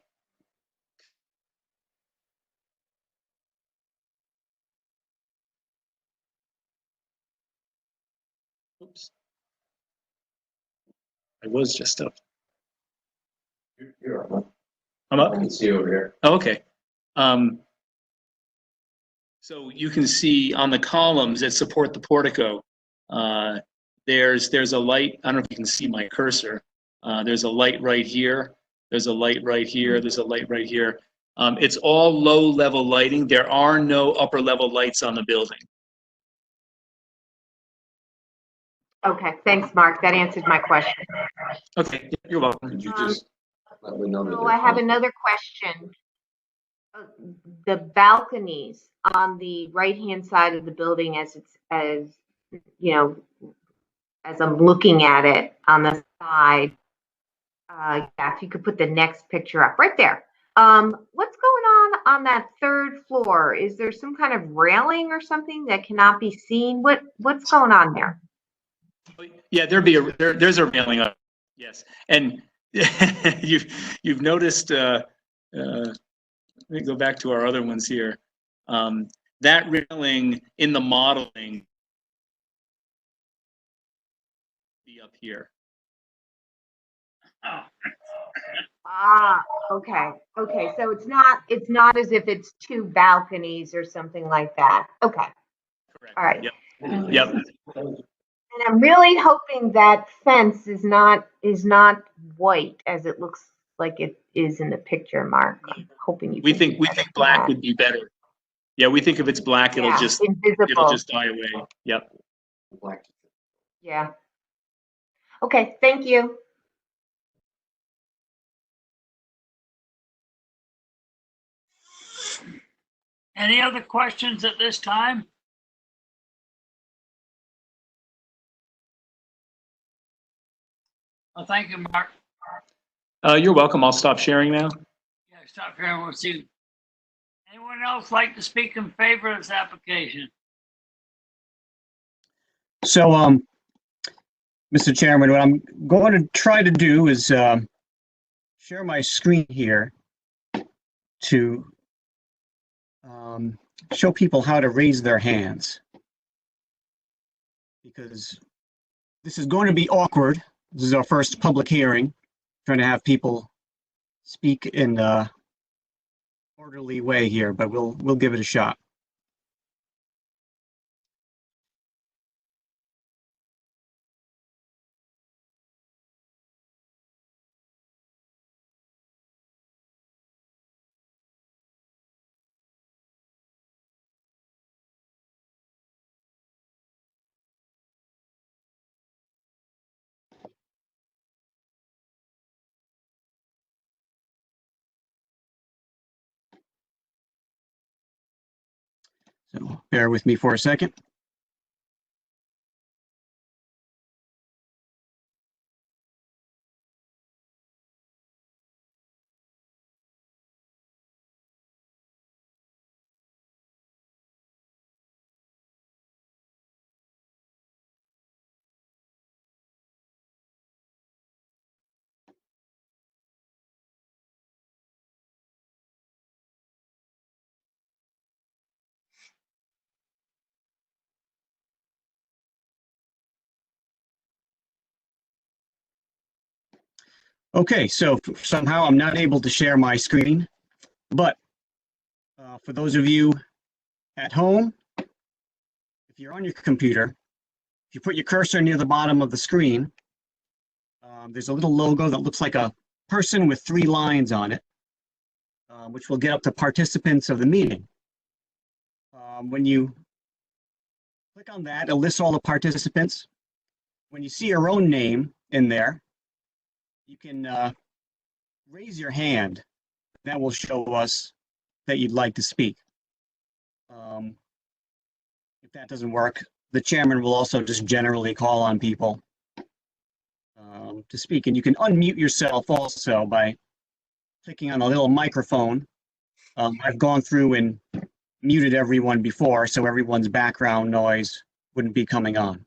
I was just up. You're up. I'm up? I can see over here. Oh, okay. So you can see on the columns that support the portico, there's a light. I don't know if you can see my cursor. There's a light right here. There's a light right here. There's a light right here. It's all low-level lighting. There are no upper-level lights on the building. Okay, thanks, Mark. That answered my question. Okay, you're welcome. Could you just let me know that So they're I have closed? another question. The balconies on the right-hand side of the building, as you know, as I'm looking at it on the side. Yeah, if you could put the next picture up right there. What's going on that third floor? Is there some kind of railing or something that cannot be seen? What's going on there? Yeah, there's a railing up. Yes, and you've noticed. Let me go back to our other ones here. That railing in the modeling be up here. Ah, okay. Okay, so it's not as if it's two balconies or something like that. Okay. Correct. All right. Yep. And I'm really hoping that fence is not white as it looks like it is in the picture, Mark. I'm hoping you We can think do better than black that. would be better. Yeah, we think if it's black, it'll Yeah, just invisible. die away. Yep. Yeah. Okay, thank you. Any other questions at this time? Well, thank you, Mark. You're welcome. I'll stop sharing now. Yeah, stop here and we'll see. Anyone else like to speak in favor of this application? So, Mr. Chairman, what I'm going to try to do is share my screen here to show people how to raise their hands, because this is going to be awkward. This is our first public hearing, trying to have people speak in an orderly way here, but we'll give it a shot. So bear with me for a second. Okay, so somehow I'm not able to share my screen, but for those of you at home, if you're on your computer, if you put your cursor near the bottom of the screen, there's a little logo that looks like a person with 3 lines on it, which will get up to participants of the meeting. When you click on that, it lists all the participants. When you see your own name in there, you can raise your hand. That will show us that you'd like to speak. If that doesn't work, the chairman will also just generally call on people to speak. And you can unmute yourself also by clicking on a little microphone. I've gone through and muted everyone before, so everyone's background noise wouldn't be coming on.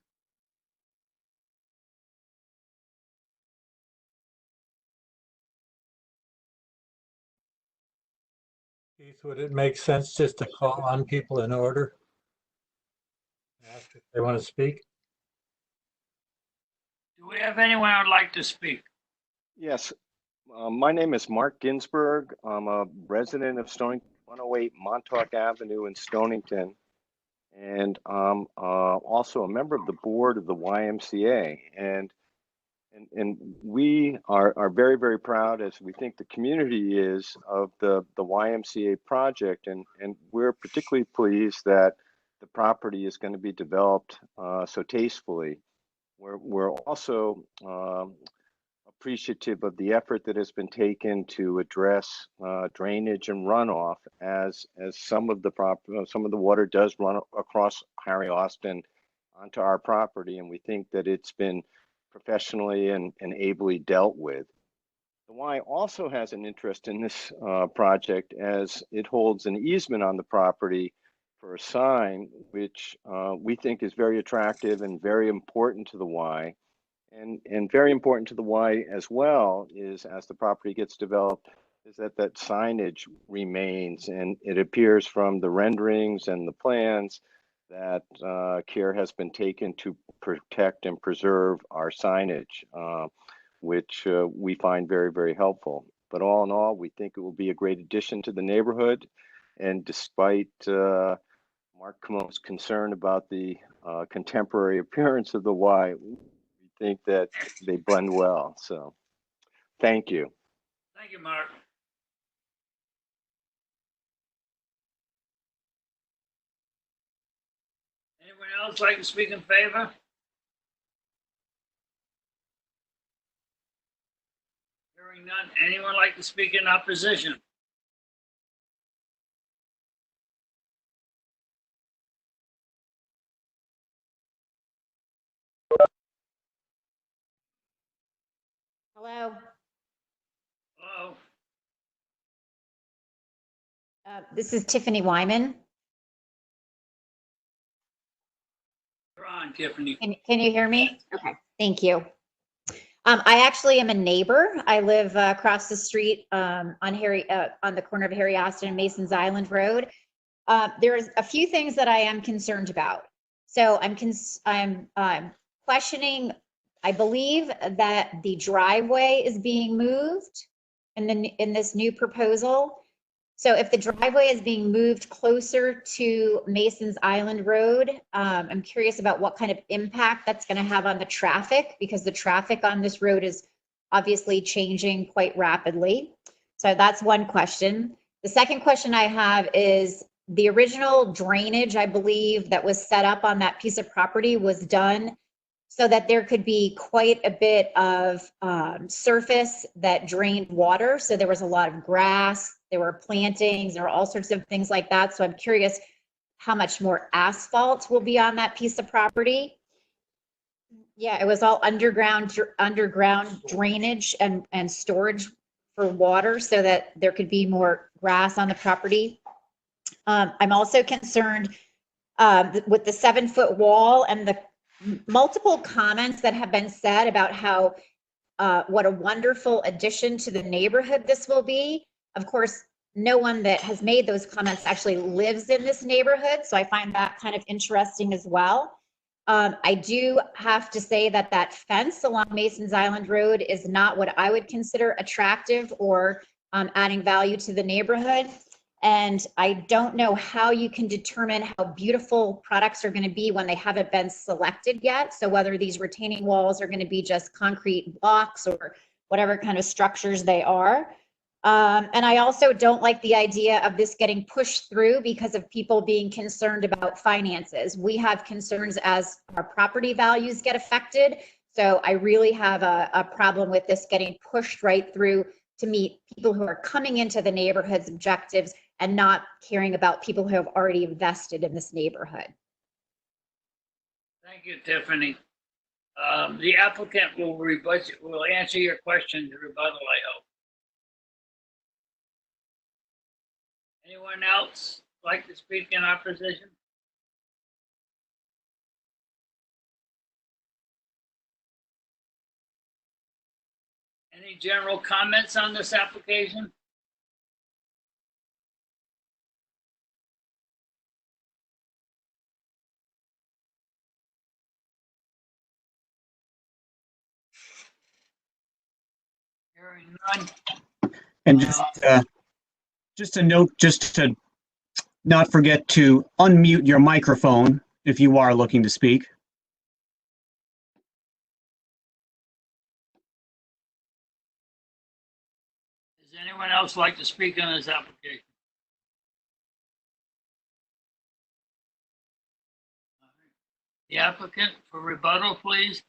Keith, would it make sense just to call on people in order? Ask if they want to speak? Do we have anyone who'd like to speak? Yes, my name is Mark Ginsberg. I'm a resident of Stonington, 108 Montauk Avenue in Stonington. And I'm also a member of the board of the YMCA. And we are very, very proud, as we think the community is, of the YMCA project. And we're particularly pleased that the property is going to be developed so tastefully. We're also appreciative of the effort that has been taken to address drainage and runoff, as some of the water does run across Harry Austin onto our property, and we think that it's been professionally and ably dealt with. The Y also has an interest in this project, as it holds an easement on the property for a sign, which we think is very attractive and very important to the Y. And very important to the Y as well is, as the property gets developed, is that signage remains, and it appears from the renderings and the plans that care has been taken to protect and preserve our signage, which we find very, very helpful. But all in all, we think it will be a great addition to the neighborhood. And despite Mark Camone's concern about the contemporary appearance of the Y, think that they blend well. So thank you. Thank you, Mark. Anyone else like to speak in favor? Hearing none. Anyone like to speak in opposition? Hello. Hello? This is Tiffany Wyman. You're on, Tiffany. Can you hear me? Okay, thank you. I actually am a neighbor. I live across the street on the corner of Harry Austin and Masons Island Road. There's a few things that I am concerned about. So I'm questioning. I believe that the driveway is being moved in this new proposal. So if the driveway is being moved closer to Masons Island Road, I'm curious about what kind of impact that's going to have on the traffic, because the traffic on this road is obviously changing quite rapidly. So that's one question. The second question I have is, the original drainage, I believe, that was set up on that piece of property was done so that there could be quite a bit of surface that drained water. So there was a lot of grass, there were plantings, there were all sorts of things like that. So I'm curious how much more asphalt will be on that piece of property. Yeah, it was all underground drainage and storage for water so that there could be more grass on the property. I'm also concerned with the 7-foot wall and the multiple comments that have been said about how what a wonderful addition to the neighborhood this will be. Of course, no one that has made those comments actually lives in this neighborhood, so I find that kind of interesting as well. I do have to say that that fence along Masons Island Road is not what I would consider attractive or adding value to the neighborhood. And I don't know how you can determine how beautiful products are going to be when they haven't been selected yet. So whether these retaining walls are going to be just concrete blocks or whatever kind of structures they are. And I also don't like the idea of this getting pushed through because of people being concerned about finances. We have concerns as our property values get affected. So I really have a problem with this getting pushed right through to meet people who are coming into the neighborhood's objectives and not caring about people who have already invested in this neighborhood. Thank you, Tiffany. The applicant will answer your question to rebuttal, I hope. Anyone else like to speak in opposition? Any general comments on this application? Hearing none. And just a note, just to not forget to unmute your microphone if you are looking to speak. Does anyone else like to speak on this application? The applicant for rebuttal, please.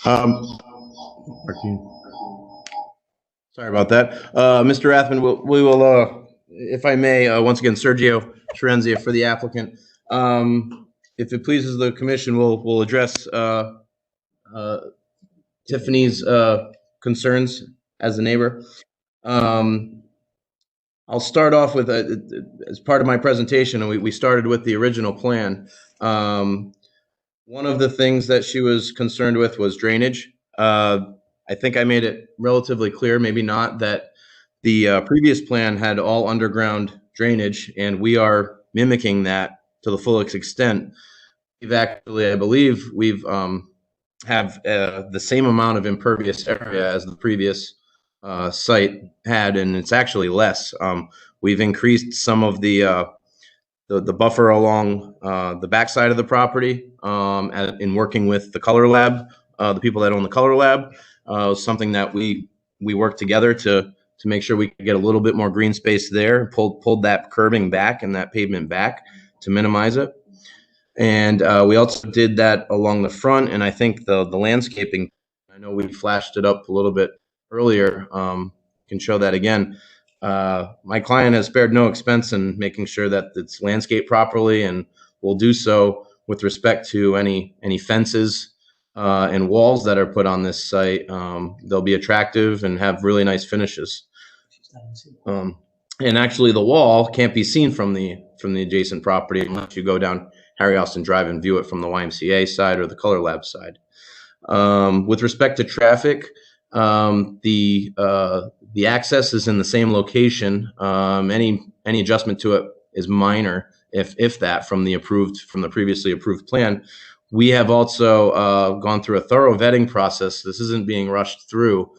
Martin. Sorry about that. Mr. Rathman, we will, if I may, once again, Sergio Terenzia for the applicant. If it pleases the commission, we'll address Tiffany's concerns as a neighbor. I'll start off with, as part of my presentation, and we started with the original plan. One of the things that she was concerned with was drainage. I think I made it relatively clear, maybe not, that the previous plan had all underground drainage, and we are mimicking that to the fullest extent. We've actually, I believe, have the same amount of impervious area as the previous site had, and it's actually less. We've increased some of the buffer along the backside of the property in working with the color lab, the people that own the color lab. Something that we worked together to make sure we could get a little bit more green space there, pulled that curbing back and that pavement back to minimize it. And we also did that along the front, and I think the landscaping, I know we flashed it up a little bit earlier, can show that again. My client has spared no expense in making sure that it's landscaped properly, and will do so with respect to any fences and walls that are put on this site. They'll be attractive and have really nice finishes. And actually, the wall can't be seen from the adjacent property unless you go down Harry Austin Drive and view it from the YMCA side or the Color Lab side. With respect to traffic, the access is in the same location. Any adjustment to it is minor, if that, from the previously approved plan. We have also gone through a thorough vetting process. This isn't being rushed through.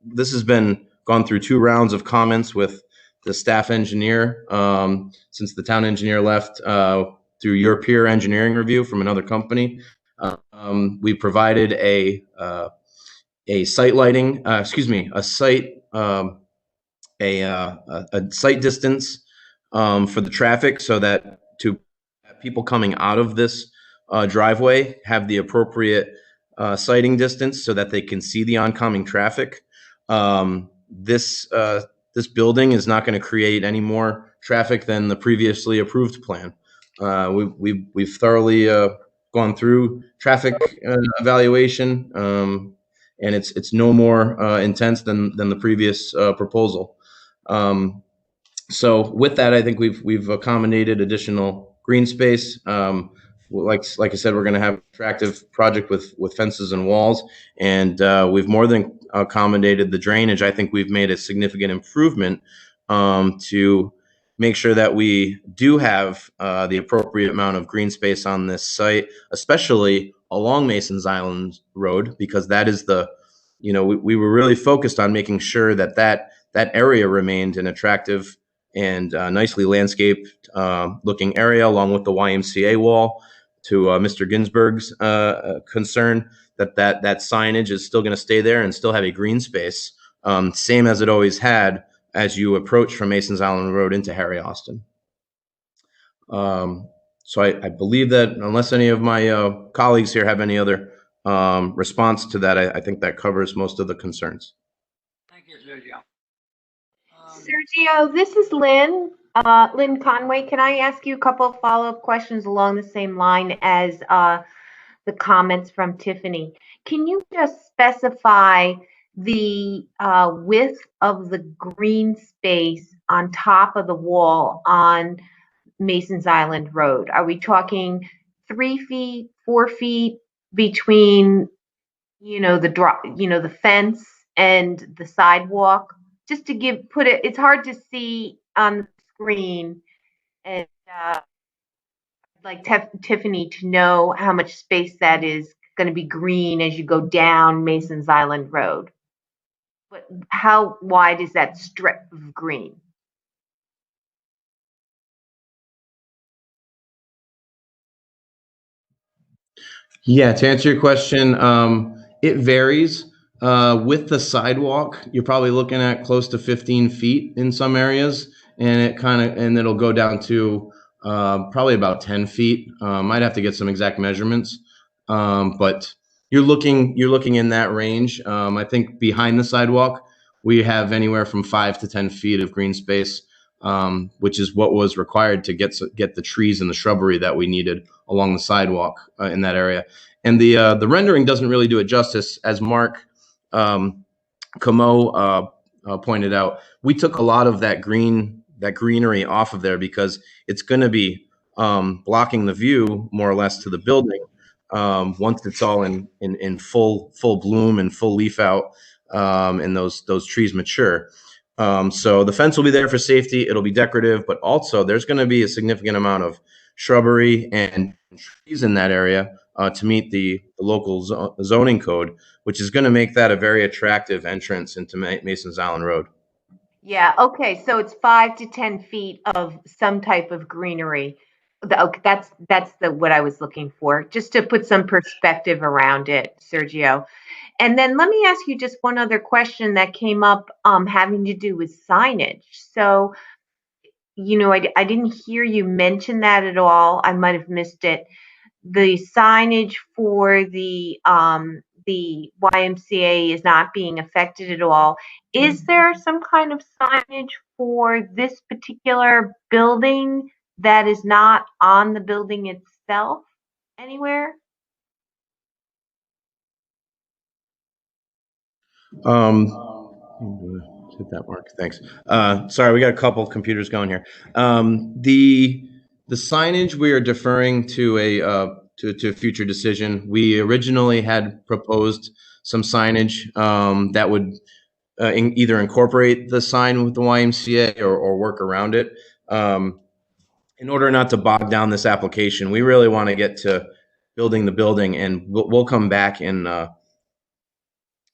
This has been gone through 2 rounds of comments with the staff engineer since the town engineer left, through your peer engineering review from another company. We provided a site lighting, a site distance for the traffic, so that people coming out of this driveway have the appropriate sighting distance so that they can see the oncoming traffic. This building is not going to create any more traffic than the previously approved plan. We've thoroughly gone through traffic evaluation, and it's no more intense than the previous proposal. So with that, I think we've accommodated additional green space. Like I said, we're going to have an attractive project with fences and walls, and we've more than accommodated the drainage. I think we've made a significant improvement to make sure that we do have the appropriate amount of green space on this site, especially along Mason's Island Road, because that is we were really focused on making sure that area remained an attractive and nicely landscaped looking area, along with the YMCA wall. To Mr. Ginsburg's concern, that signage is still going to stay there and still have a green space, same as it always had as you approach from Mason's Island Road into Harry Austin. So I believe that unless any of my colleagues here have any other response to that, I think that covers most of the concerns. Thank you, Sergio. Sergio, this is Lynn. Lynn Conway, can I ask you a couple of follow-up questions along the same line as the comments from Tiffany? Can you just specify the width of the green space on top of the wall on Mason's Island Road? Are we talking 3 feet, 4 feet between, the fence and the sidewalk? Just to it's hard to see on the screen, and I'd like Tiffany, to know how much space that is going to be green as you go down Mason's Island Road. But how wide is that strip of green? Yeah, to answer your question, it varies. With the sidewalk, you're probably looking at close to 15 feet in some areas, and and it'll go down to probably about 10 feet. Might have to get some exact measurements, but you're looking in that range. I think behind the sidewalk, we have anywhere from 5 to 10 feet of green space, which is what was required to get the trees and the shrubbery that we needed along the sidewalk in that area. And the rendering doesn't really do it justice, as Mark Camo pointed out. We took a lot of that greenery off of there because it's going to be blocking the view more or less to the building once it's all in full bloom and full leaf out, and those trees mature. So the fence will be there for safety. It'll be decorative, but also there's going to be a significant amount of shrubbery and trees in that area to meet the local zoning code, which is going to make that a very attractive entrance into Mason's Island Road. Yeah, okay, so it's 5 to 10 feet of some type of greenery. Okay, that's what I was looking for, just to put some perspective around it, Sergio. And then let me ask you just one other question that came up having to do with signage. So, I didn't hear you mention that at all. I might have missed it. The signage for the YMCA is not being affected at all. Is there some kind of signage for this particular building that is not on the building itself anywhere? Hit that, Mark. Thanks. Sorry, we got a couple of computers going here. The signage, we are deferring to a future decision. We originally had proposed some signage that would either incorporate the sign with the YMCA or work around it. In order not to bog down this application, we really want to get to building the building, and we'll come back in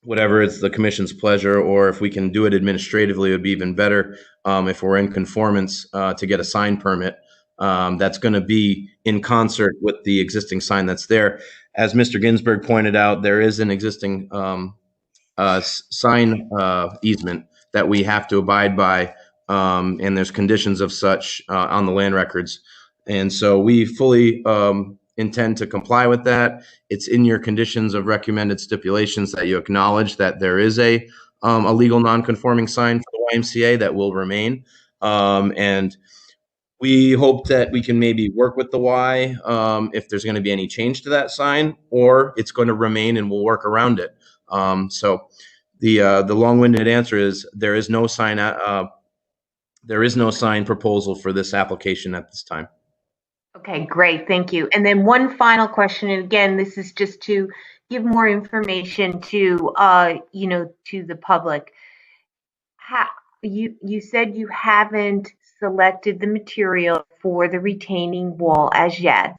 whatever it's the commission's pleasure, or if we can do it administratively, it would be even better if we're in conformance to get a sign permit that's going to be in concert with the existing sign that's there. As Mr. Ginsburg pointed out, there is an existing sign easement that we have to abide by, and there's conditions of such on the land records. And so we fully intend to comply with that. It's in your conditions of recommended stipulations that you acknowledge that there is a legal non-conforming sign for the YMCA that will remain. And we hope that we can maybe work with the Y if there's going to be any change to that sign, or it's going to remain and we'll work around it. So the long-winded answer is there is no sign proposal for this application at this time. Okay, great, thank you. And then one final question, and again, this is just to give more information to to the public. You said you haven't selected the material for the retaining wall as yet.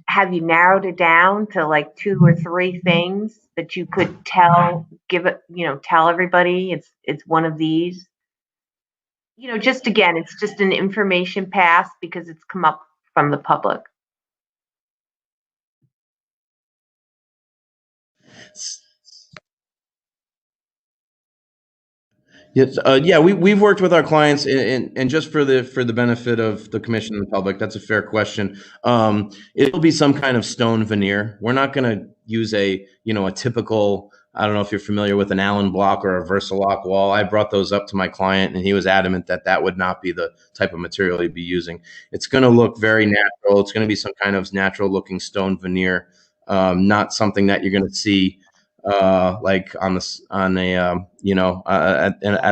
Have you narrowed it down to like 2 or 3 things that you could tell everybody it's one of these? Just again, it's just an information pass because it's come up from the public. Yes, we've worked with our clients, and just for the benefit of the commission and the public, that's a fair question. It'll be some kind of stone veneer. We're not going to use a typical. I don't know if you're familiar with an Allen block or a Versalock wall. I brought those up to my client, and he was adamant that would not be the type of material he'd be using. It's going to look very natural. It's going to be some kind of natural-looking stone veneer, not something that you're going to see like at a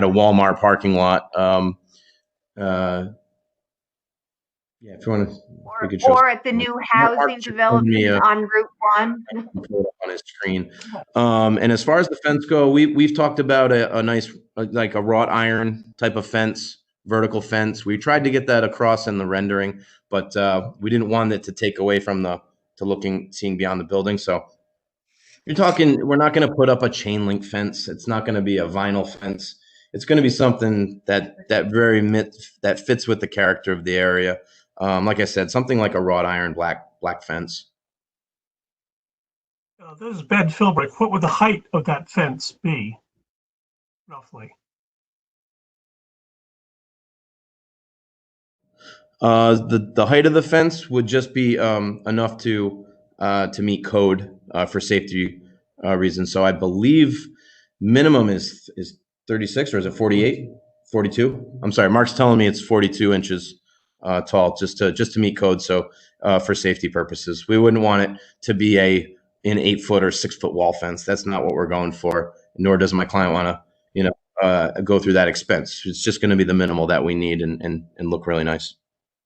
Walmart parking lot. Yeah, if you want to, or at the new housing development on Route 1. On his screen. And as far as the fence go, we've talked about a nice, like a wrought iron type of fence, vertical fence. We tried to get that across in the rendering, but we didn't want it to take away from seeing beyond the building. So you're talking, we're not going to put up a chain link fence. It's not going to be a vinyl fence. It's going to be something that fits with the character of the area. Like I said, something like a wrought iron black fence. This is Ben Philbrick. What would the height of that fence be, roughly? The height of the fence would just be enough to meet code for safety reasons. So I believe minimum is 36, or is it 48? 42? I'm sorry, Mark's telling me it's 42 inches tall, just to meet code. So for safety purposes, we wouldn't want it to be an 8-foot or 6-foot wall fence. That's not what we're going for. Nor does my client want to, go through that expense. It's just going to be the minimal that we need and look really nice.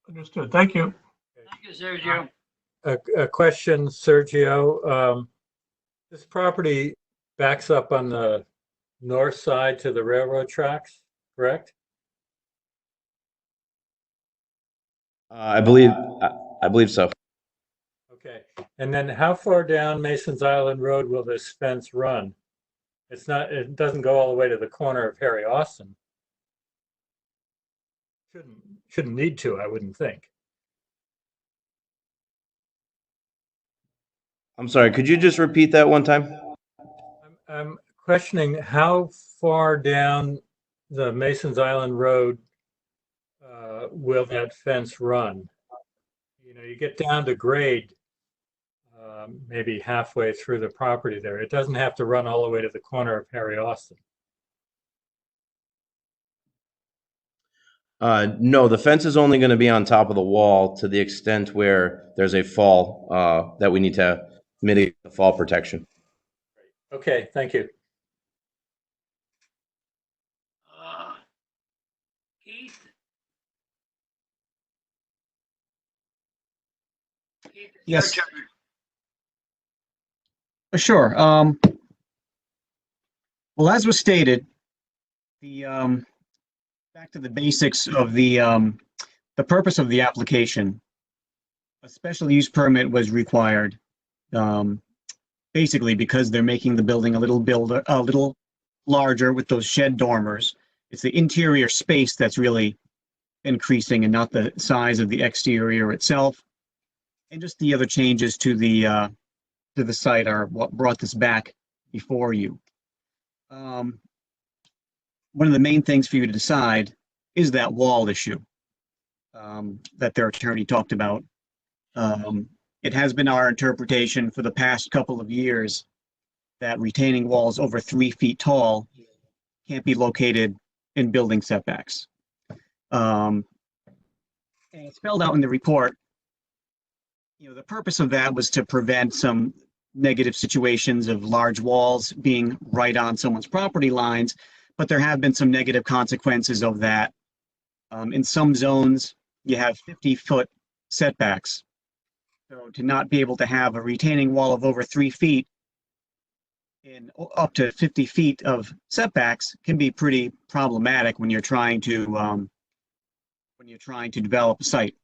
Understood. Thank you. Thank you, Sergio. A question, Sergio. This property backs up on the north side to the railroad tracks, correct? I believe so. Okay. And then how far down Mason's Island Road will this fence run? It doesn't go all the way to the corner of Harry Austin. Shouldn't need to, I wouldn't think. I'm sorry, could you just repeat that one time? I'm questioning how far down the Mason's Island Road will that fence run? You get down to grade maybe halfway through the property there. It doesn't have to run all the way to the corner of Harry Austin. No, the fence is only going to be on top of the wall to the extent where there's a fall that we need to mitigate the fall protection. Okay, thank you. Keith? Keith, it's Yes. your turn. Sure. Well, as was stated, back to the basics of the purpose of the application. A special use permit was required, basically because they're making the building a little larger with those shed dormers. It's the interior space that's really increasing and not the size of the exterior itself. And just the other changes to the site are what brought this back before you. One of the main things for you to decide is that wall issue that their attorney talked about. It has been our interpretation for the past couple of years that retaining walls over 3 feet tall can't be located in building setbacks. And it's spelled out in the report. The purpose of that was to prevent some negative situations of large walls being right on someone's property lines, but there have been some negative consequences of that. In some zones, you have 50-foot setbacks. So to not be able to have a retaining wall of over 3 feet in up to 50 feet of setbacks can be pretty problematic when you're trying to develop a site.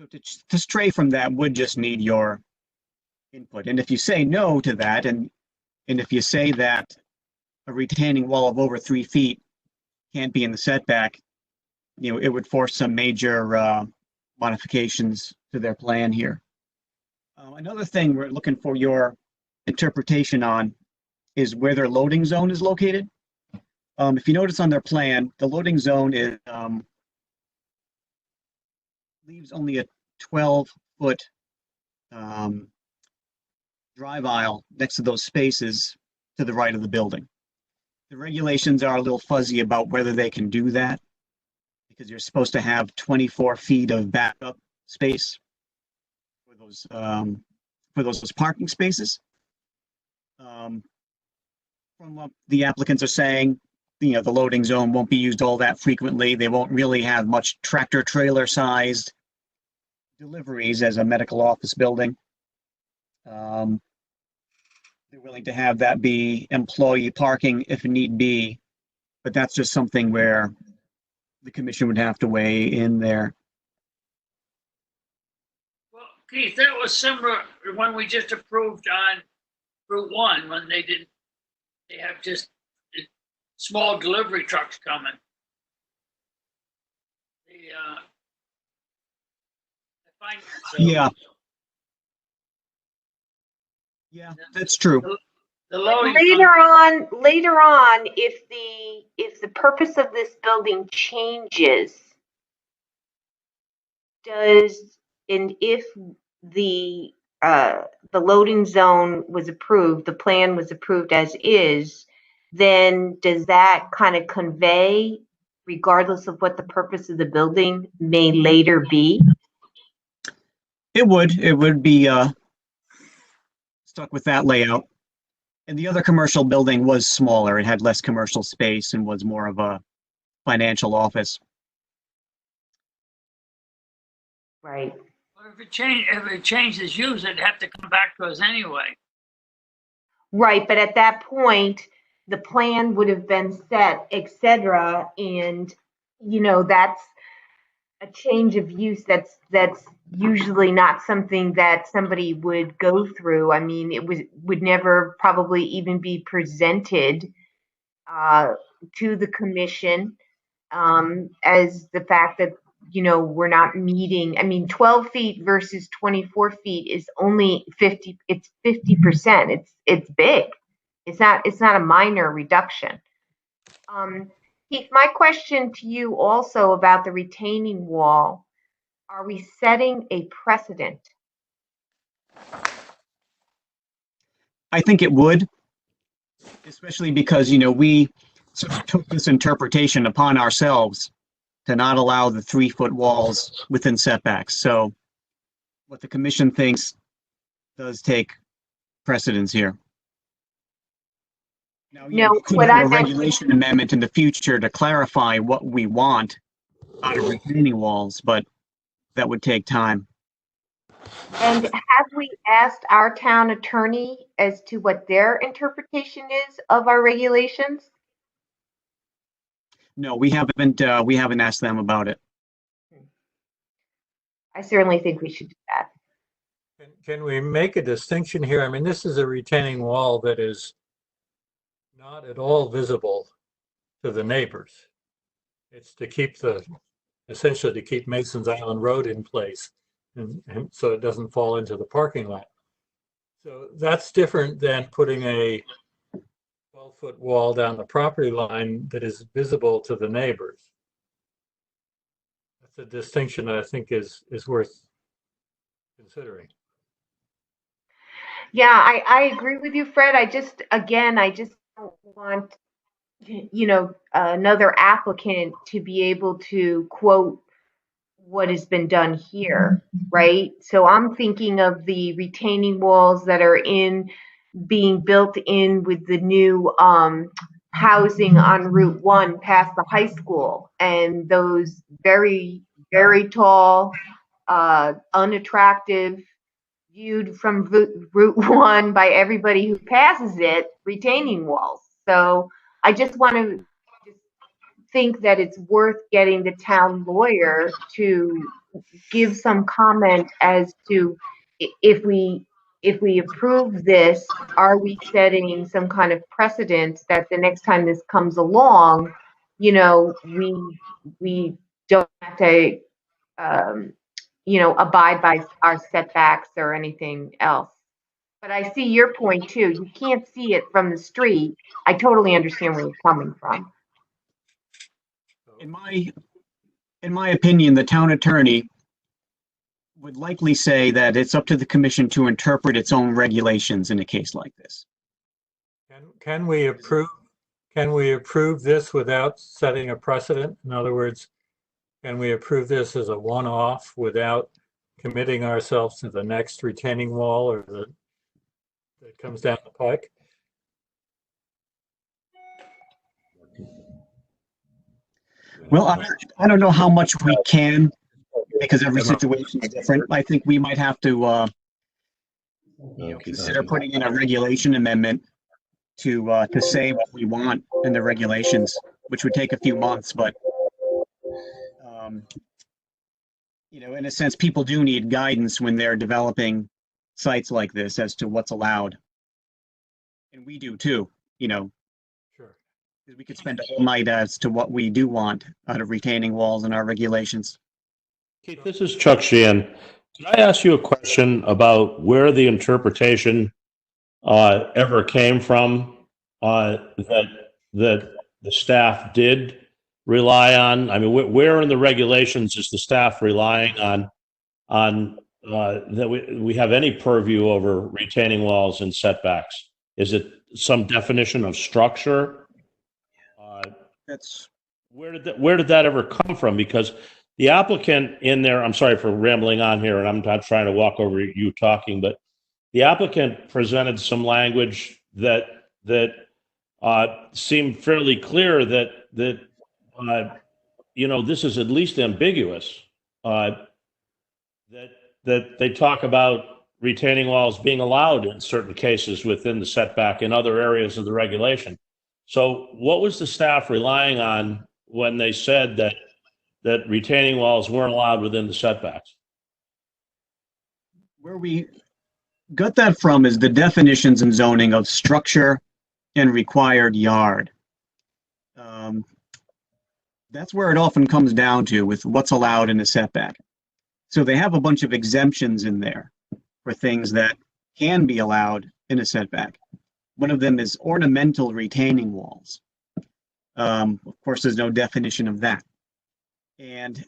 So to stray from that would just need your input. And if you say no to that, and if you say that a retaining wall of over 3 feet can't be in the setback, it would force some major modifications to their plan here. Another thing we're looking for your interpretation on is where their loading zone is located. If you notice on their plan, the loading zone is leaves only a 12-foot drive aisle next to those spaces to the right of the building. The regulations are a little fuzzy about whether they can do that because you're supposed to have 24 feet of backup space for those parking spaces. From what the applicants are saying, the loading zone won't be used all that frequently. They won't really have much tractor trailer sized deliveries as a medical office building. They're willing to have that be employee parking if need be, but that's just something where the commission would have to weigh in there. Well, Keith, that was similar to when we just approved on Route 1, when they have just small delivery trucks coming. I find so Yeah. Yeah, that's true. the loading Later on, if the purpose of this building changes, and if the loading zone was approved, the plan was approved as is, then does that kind of convey, regardless of what the purpose of the building may later be? It would be stuck with that layout. And the other commercial building was smaller. It had less commercial space and was more of a financial office. Right. Well, if it changes use, it'd have to come back to us anyway. Right, but at that point, the plan would have been set, et cetera, and, that's a change of use that's usually not something that somebody would go through. I mean, would never probably even be presented to the commission as the fact that, we're not meeting. I mean, 12 feet versus 24 feet is only 50, it's 50%. It's big. It's not a minor reduction. Keith, my question to you also about the retaining wall, are we setting a precedent? I think it would, especially because, we sort of took this interpretation upon ourselves to not allow the 3-foot walls within setbacks. So what the commission thinks does take precedence here. Now, we could have a regulation amendment in the future to clarify what we want out of retaining walls, but that would take time. And have we asked our town attorney as to what their interpretation is of our regulations? No, we haven't asked them about it. I certainly think we should do that. Can we make a distinction here? I mean, this is a retaining wall that is not at all visible to the neighbors. It's to keep essentially to keep Mason's Island Road in place, and so it doesn't fall into the parking lot. So that's different than putting a 12-foot wall down the property line that is visible to the neighbors. That's a distinction that I think is worth considering. Yeah, I agree with you, Fred. I just don't want, another applicant to be able to quote what has been done here, right? So I'm thinking of the retaining walls that are being built in with the new housing on Route 1 past the high school, and those very, very tall, unattractive, viewed from Route 1 by everybody who passes it, retaining walls. So I just want to think that it's worth getting the town lawyer to give some comment as to if we approve this, are we setting some kind of precedent that the next time this comes along, we don't have to abide by our setbacks or anything else. But I see your point too. You can't see it from the street. I totally understand where you're coming from. In my opinion, the town attorney would likely say that it's up to the commission to interpret its own regulations in a case like this. Can we approve this without setting a precedent? In other words, can we approve this as a one-off without committing ourselves to the next retaining wall or that comes down the pike? Well, I don't know how much we can, because every situation is different. I think we might have to consider putting in a regulation amendment to say what we want in the regulations. which would take a few months, but in a sense, people do need guidance when they're developing sites like this as to what's allowed. And we do too, Sure. we could spend a whole night as to what we do want out of retaining walls and our regulations. Keith, this is Chuck Sheehan. Can I ask you a question about where the interpretation ever came from that the staff did rely on? I mean, where in the regulations is the staff relying on that we have any purview over retaining walls and setbacks? Is it some definition of structure? That's where did that ever come from? Because the applicant in there, I'm sorry for rambling on here, and I'm not trying to walk over you talking, but the applicant presented some language that seemed fairly clear that this is at least ambiguous. That they talk about retaining walls being allowed in certain cases within the setback in other areas of the regulation. So what was the staff relying on when they said that retaining walls weren't allowed within the setbacks? where we got that from is the definitions in zoning of structure and required yard. That's where it often comes down to with what's allowed in a setback. So they have a bunch of exemptions in there for things that can be allowed in a setback. One of them is ornamental retaining walls. Of course, there's no definition of that. And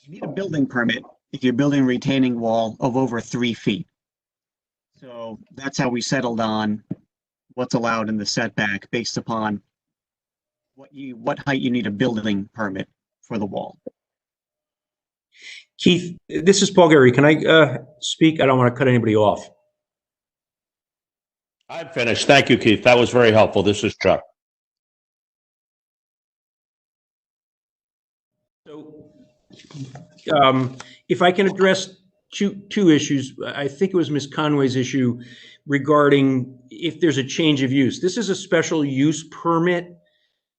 you need a building permit if you're building a retaining wall of over 3 feet. So that's how we settled on what's allowed in the setback based upon what height you need a building permit for the wall. Keith, this is Paul Gary. Can I speak? I don't want to cut anybody off. I'm finished. Thank you, Keith. That was very helpful. This is Chuck. So, if I can address two issues, I think it was Ms. Conway's issue regarding if there's a change of use. This is a special use permit,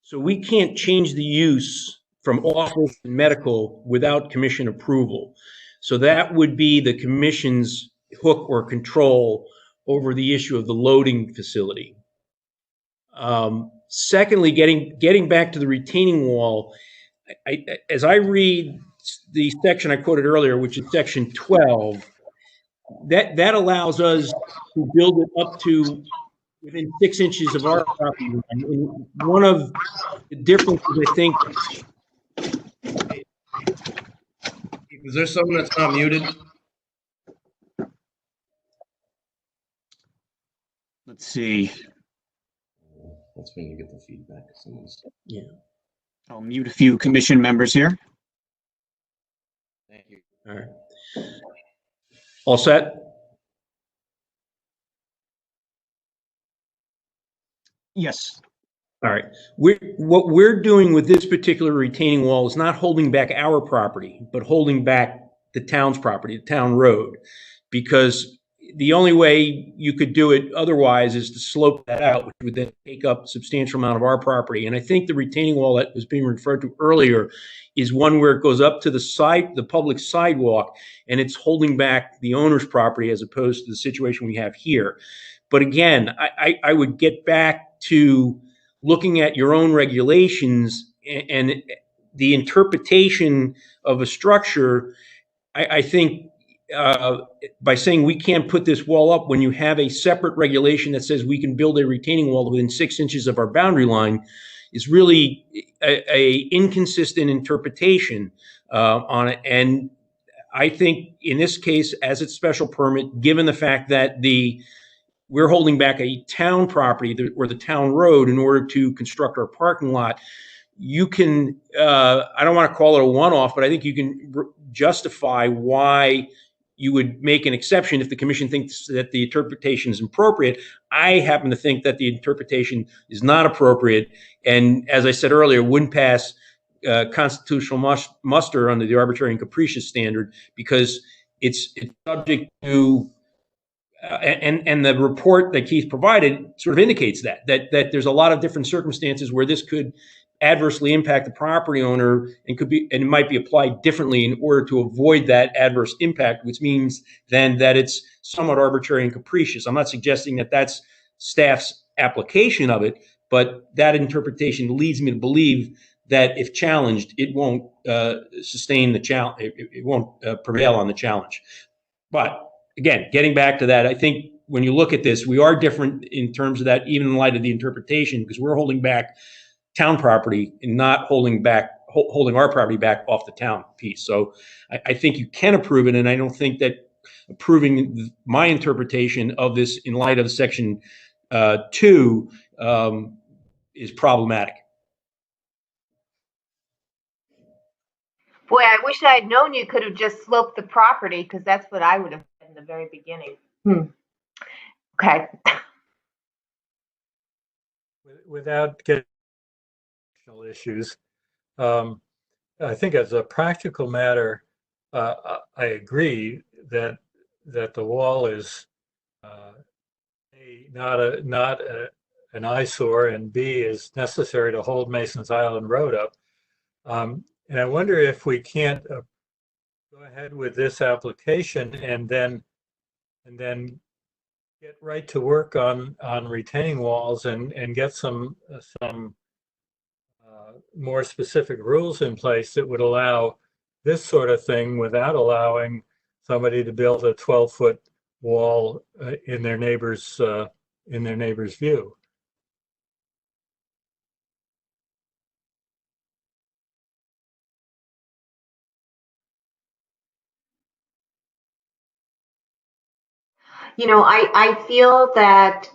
so we can't change the use from office and medical without commission approval. So that would be the commission's hook or control over the issue of the loading facility. Secondly, getting back to the retaining wall, as I read the section I quoted earlier, which is section 12, that allows us to build it up to within 6 inches of our property line. And one of the differences, I think. Is there someone that's not muted? Let's see. That's when you get the feedback. Yeah. I'll mute a few commission members here. Thank you. All right. All set? Yes. All right. What we're doing with this particular retaining wall is not holding back our property, but holding back the town's property, the town road, because the only way you could do it otherwise is to slope that out, which would then take up a substantial amount of our property. And I think the retaining wall that was being referred to earlier is one where it goes up to the public sidewalk, and it's holding back the owner's property as opposed to the situation we have here. But again, I would get back to looking at your own regulations and the interpretation of a structure. I think by saying we can't put this wall up when you have a separate regulation that says we can build a retaining wall within 6 inches of our boundary line is really a inconsistent interpretation on it. And I think in this case, as it's special permit, given the fact that we're holding back a town property or the town road in order to construct our parking lot, you can, I don't want to call it a one-off, but I think you can justify why you would make an exception if the commission thinks that the interpretation is appropriate. I happen to think that the interpretation is not appropriate. And as I said earlier, wouldn't pass constitutional muster under the arbitrary and capricious standard because it's subject to and the report that Keith provided sort of indicates that there's a lot of different circumstances where this could adversely impact the property owner and it might be applied differently in order to avoid that adverse impact, which means then that it's somewhat arbitrary and capricious. I'm not suggesting that that's staff's application of it, but that interpretation leads me to believe that if challenged, it won't sustain the challenge. It won't prevail on the challenge. But again, getting back to that, I think when you look at this, we are different in terms of that, even in light of the interpretation, because we're holding back town property and not holding our property back off the town piece. So I think you can approve it, and I don't think that approving my interpretation of this in light of Section 2 is problematic. Boy, I wish I had known you could have just sloped the property, because that's what I would have said in the very beginning. Okay. Without getting issues, I think as a practical matter, I agree that the wall is not an eyesore, and B, is necessary to hold Mason's Island Road up. And I wonder if we can't go ahead with this application and then get right to work on retaining walls and get some more specific rules in place that would allow this sort of thing without allowing somebody to build a 12-foot wall in their neighbor's view. You know, I feel that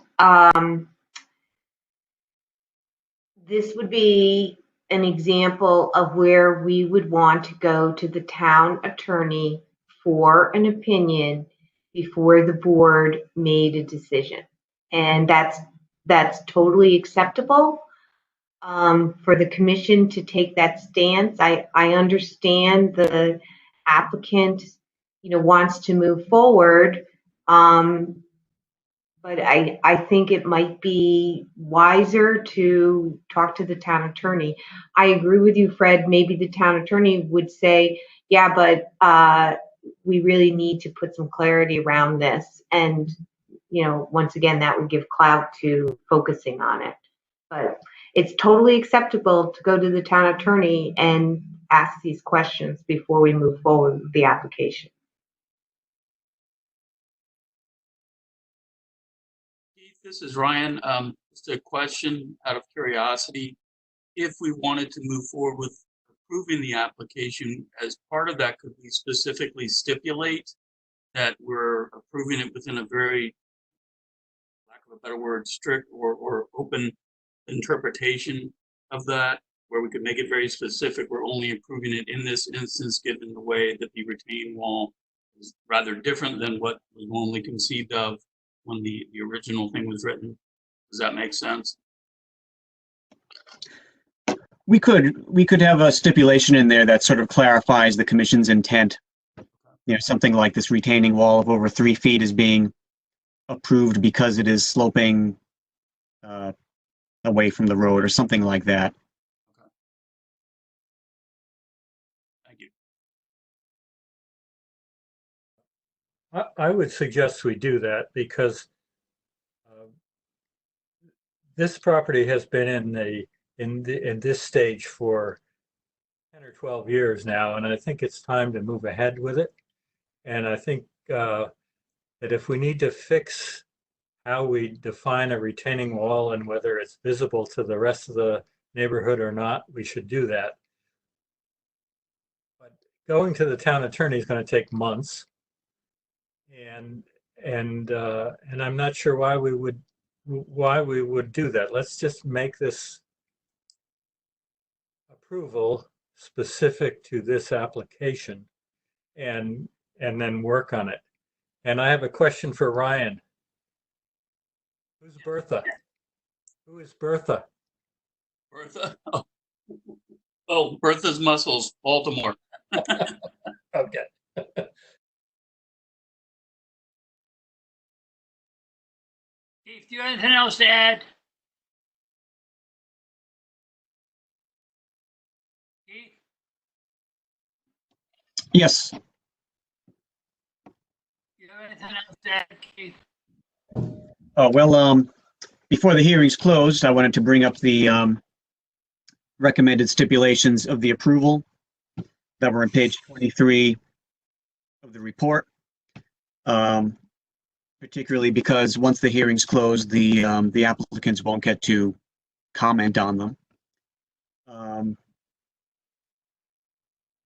this would be an example of where we would want to go to the town attorney for an opinion before the board made a decision. And that's totally acceptable for the commission to take that stance. I understand the applicant, wants to move forward. But I think it might be wiser to talk to the town attorney. I agree with you, Fred. Maybe the town attorney would say, yeah, but we really need to put some clarity around this. And, once again, that would give clout to focusing on it. But it's totally acceptable to go to the town attorney and ask these questions before we move forward with the application. This is Ryan. Just a question out of curiosity. If we wanted to move forward with approving the application, as part of that, could we specifically stipulate that we're approving it within a very, lack of a better word, strict or open interpretation of that, where we could make it very specific? We're only approving it in this instance, given the way that the retaining wall is rather different than what was normally conceived of when the original thing was written. Does that make sense? We could have a stipulation in there that sort of clarifies the commission's intent. Something like this retaining wall of over 3 feet is being approved because it is sloping away from the road, or something like that. Okay. Thank you. I would suggest we do that, because this property has been in this stage for 10 or 12 years now, and I think it's time to move ahead with it. And I think that if we need to fix how we define a retaining wall and whether it's visible to the rest of the neighborhood or not, we should do that. But going to the town attorney is going to take months. And I'm not sure why we would do that. Let's just make this approval specific to this application and then work on it. And I have a question for Ryan. Who's Bertha? Who is Bertha? Bertha? Oh, Bertha's Muscles, Baltimore. Okay. Keith, do you have anything else to add? Keith, Yes. you have anything else to add, Keith? Oh, well, before the hearing's closed, I wanted to bring up the recommended stipulations of the approval that were on page 23 of the report. Particularly because once the hearing's closed, the applicants won't get to comment on them.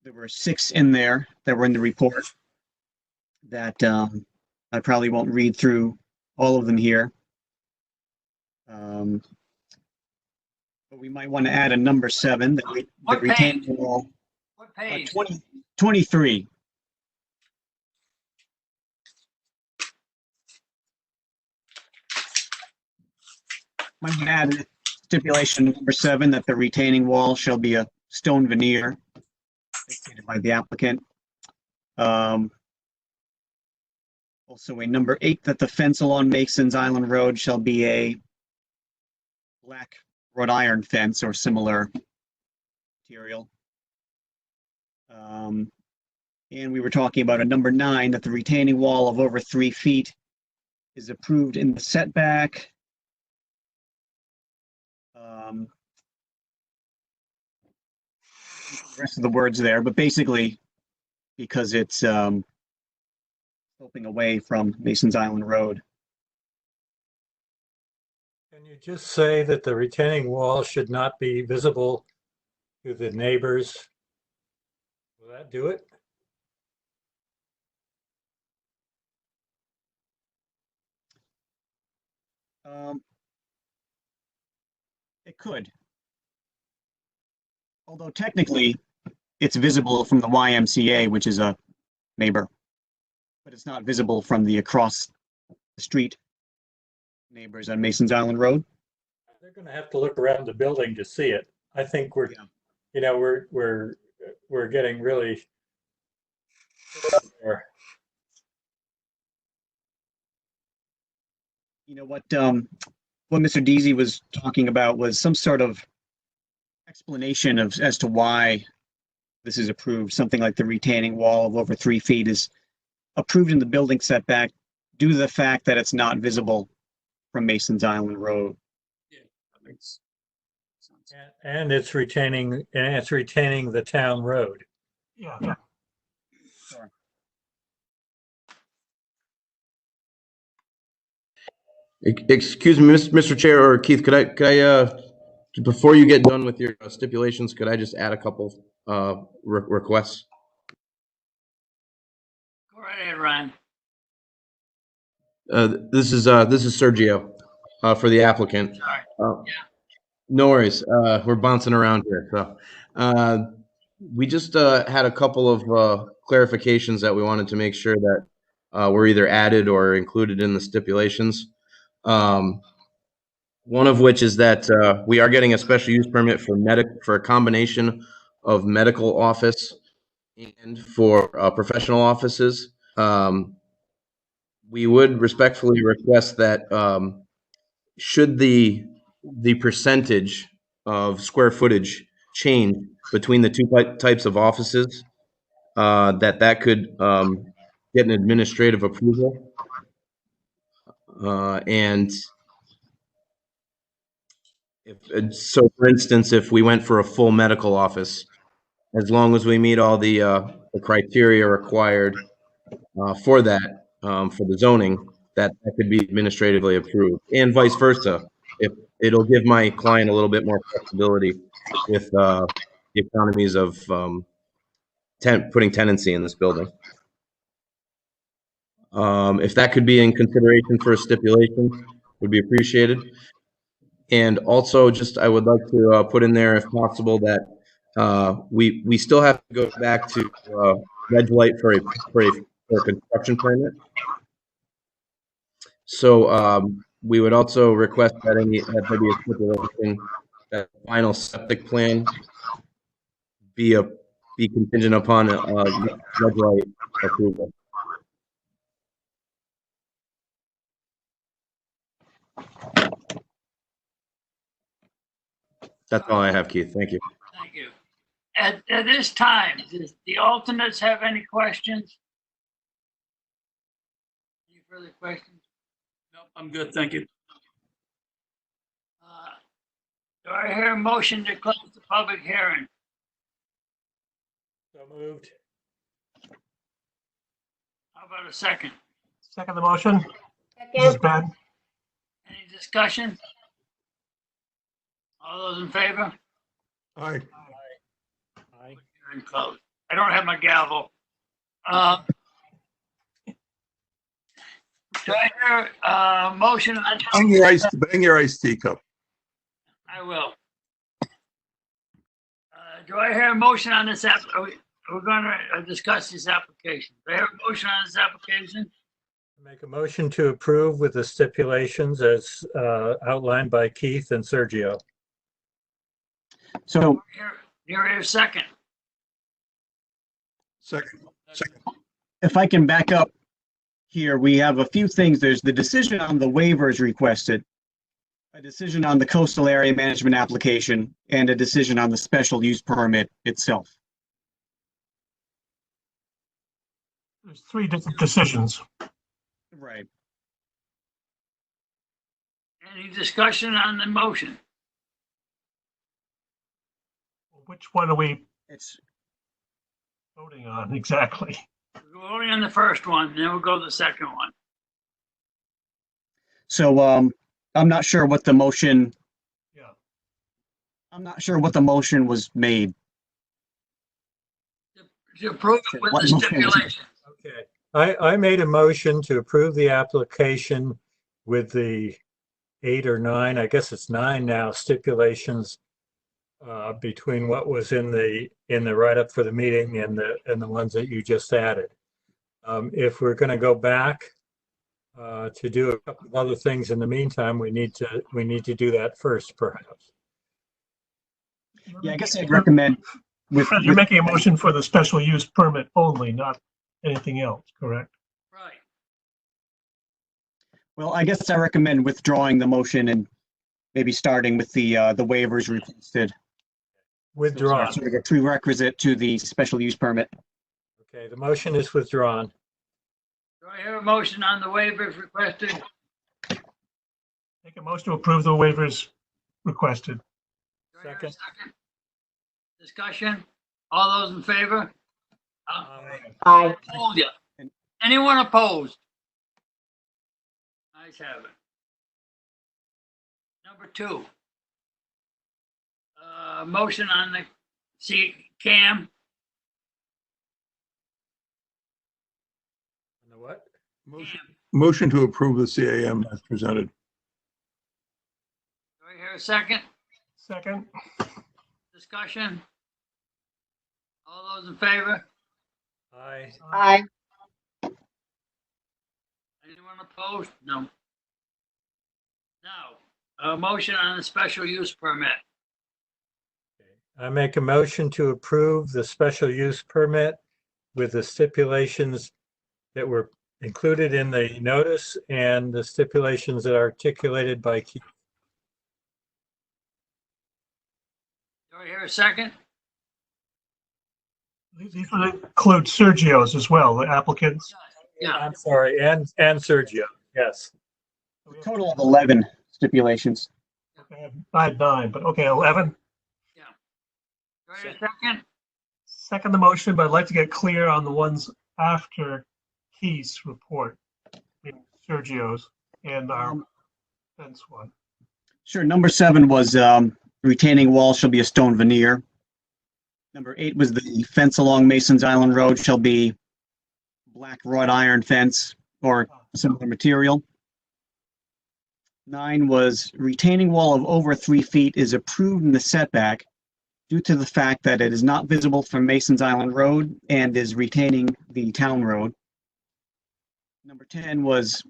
There were 6 in there that were in the report that I probably won't read through all of them here. But we might want to add a number 7 that What retaining page? wall. What page? 23. Might want to add stipulation number 7 that the retaining wall shall be a stone veneer, as stated by the applicant. Also, a number 8 that the fence along Mason's Island Road shall be a black wrought iron fence or similar material. And we were talking about a number 9 that the retaining wall of over 3 feet is approved in the setback. The rest of the words there, but basically because it's sloping away from Mason's Island Road. Can you just say that the retaining wall should not be visible to the neighbors? Will that do it? It could. Although technically, it's visible from the YMCA, which is a neighbor, but it's not visible from the across the street neighbors on Mason's Island Road. They're going to have to look around the building to see it. I think we're, you know, we're getting really. You know what Mr. Deasy was talking about was some sort of explanation of as to why this is approved. Something like the retaining wall of over 3 feet is approved in the building setback due to the fact that it's not visible from Mason's Island Road. Yeah, that makes sense. And it's retaining the town road. Yeah. Sure. Excuse me, Mr. Chair or Keith, could I before you get done with your stipulations, could I just add a couple requests? Go right ahead, Ryan. This is Sergio for the applicant. Sorry. No worries. We're bouncing around here. So we just had a couple of clarifications that we wanted to make sure that were either added or included in the stipulations. One of which is that we are getting a special use permit for a combination of medical office and for professional offices. We would respectfully request that should the percentage of square footage change between the two types of offices, that could get an administrative approval. And so, for instance, if we went for a full medical office, as long as we meet all the criteria required for that, for the zoning, that could be administratively approved, and vice versa. If it'll give my client a little bit more flexibility with the economies of putting tenancy in this building. If that could be in consideration for a stipulation, would be appreciated. And also, just I would like to put in there, if possible, that we still have to go back to red light for a construction permit. So we would also request that there be a stipulation that the final septic plan be contingent upon red light approval. That's all I have, Keith. Thank you. Thank you. at this time, does the alternates have any questions? Any further questions? No, I'm good, thank you. Do I hear a motion to close the public hearing? So moved. How about a second? Second the motion. This is Ben. Any discussion? All those in favor? Aye. Aye. Hearing closed. I don't have my gavel. Do I hear a motion on? Bang your iced teacup. I will. Do I hear a motion on this app? We're going to discuss this application. Do I hear a motion on this application? Make a motion to approve with the stipulations as outlined by Keith and Sergio. So Here a second. Second. if I can back up here, we have a few things. There's the decision on the waivers requested, a decision on the coastal area management application, and a decision on the special use permit itself. There's 3 different decisions. Right. Any discussion on the motion? Which one are we It's voting on exactly? We're voting on the first one, then we'll go to the second one. so I'm not sure what the motion. Yeah. I'm not sure what the motion was made. To approve it with What the motion was it? stipulations. Okay. I made a motion to approve the application with the 8 or 9, I guess it's 9 now, stipulations between what was in the write-up for the meeting and the ones that you just added. If we're going to go back to do a couple of other things in the meantime, we need to do that first, perhaps. Yeah, I guess I'd recommend Fred, you're making a motion for the special use permit only, not anything else, correct? Right. Well, I guess I recommend withdrawing the motion and maybe starting with the waivers requested. Withdrawn. Sort of a prerequisite to the special use permit. Okay, the motion is withdrawn. Do I hear a motion on the waivers requested? Make a motion to approve the waivers requested. Do I hear a second? Discussion? All those in favor? Aye. Told you. Anyone opposed? Ayes have it. Number 2. Motion on the CAM. On the what? Motion to approve the CAM as presented. Do I hear a second? Second. Discussion? All those in favor? Aye. Aye. Anyone opposed? No. Now, a motion on the special use permit. I make a motion to approve the special use permit with the stipulations that were included in the notice and the stipulations that are articulated by Keith. Do I hear a second? These would include Sergio's as well, the applicants. Yeah. I'm sorry, and Sergio, yes. A total of 11 stipulations. Okay, I had 9, but okay, 11. Do I hear a second? Second the motion, but I'd like to get clear on the ones after Keith's report, Sergio's and our fence one. Sure. Number 7 was retaining wall shall be a stone veneer. Number 8 was the fence along Mason's Island Road shall be black wrought iron fence or similar material. 9 was retaining wall of over 3 feet is approved in the setback due to the fact that it is not visible from Mason's Island Road and is retaining the town road. Number 10 was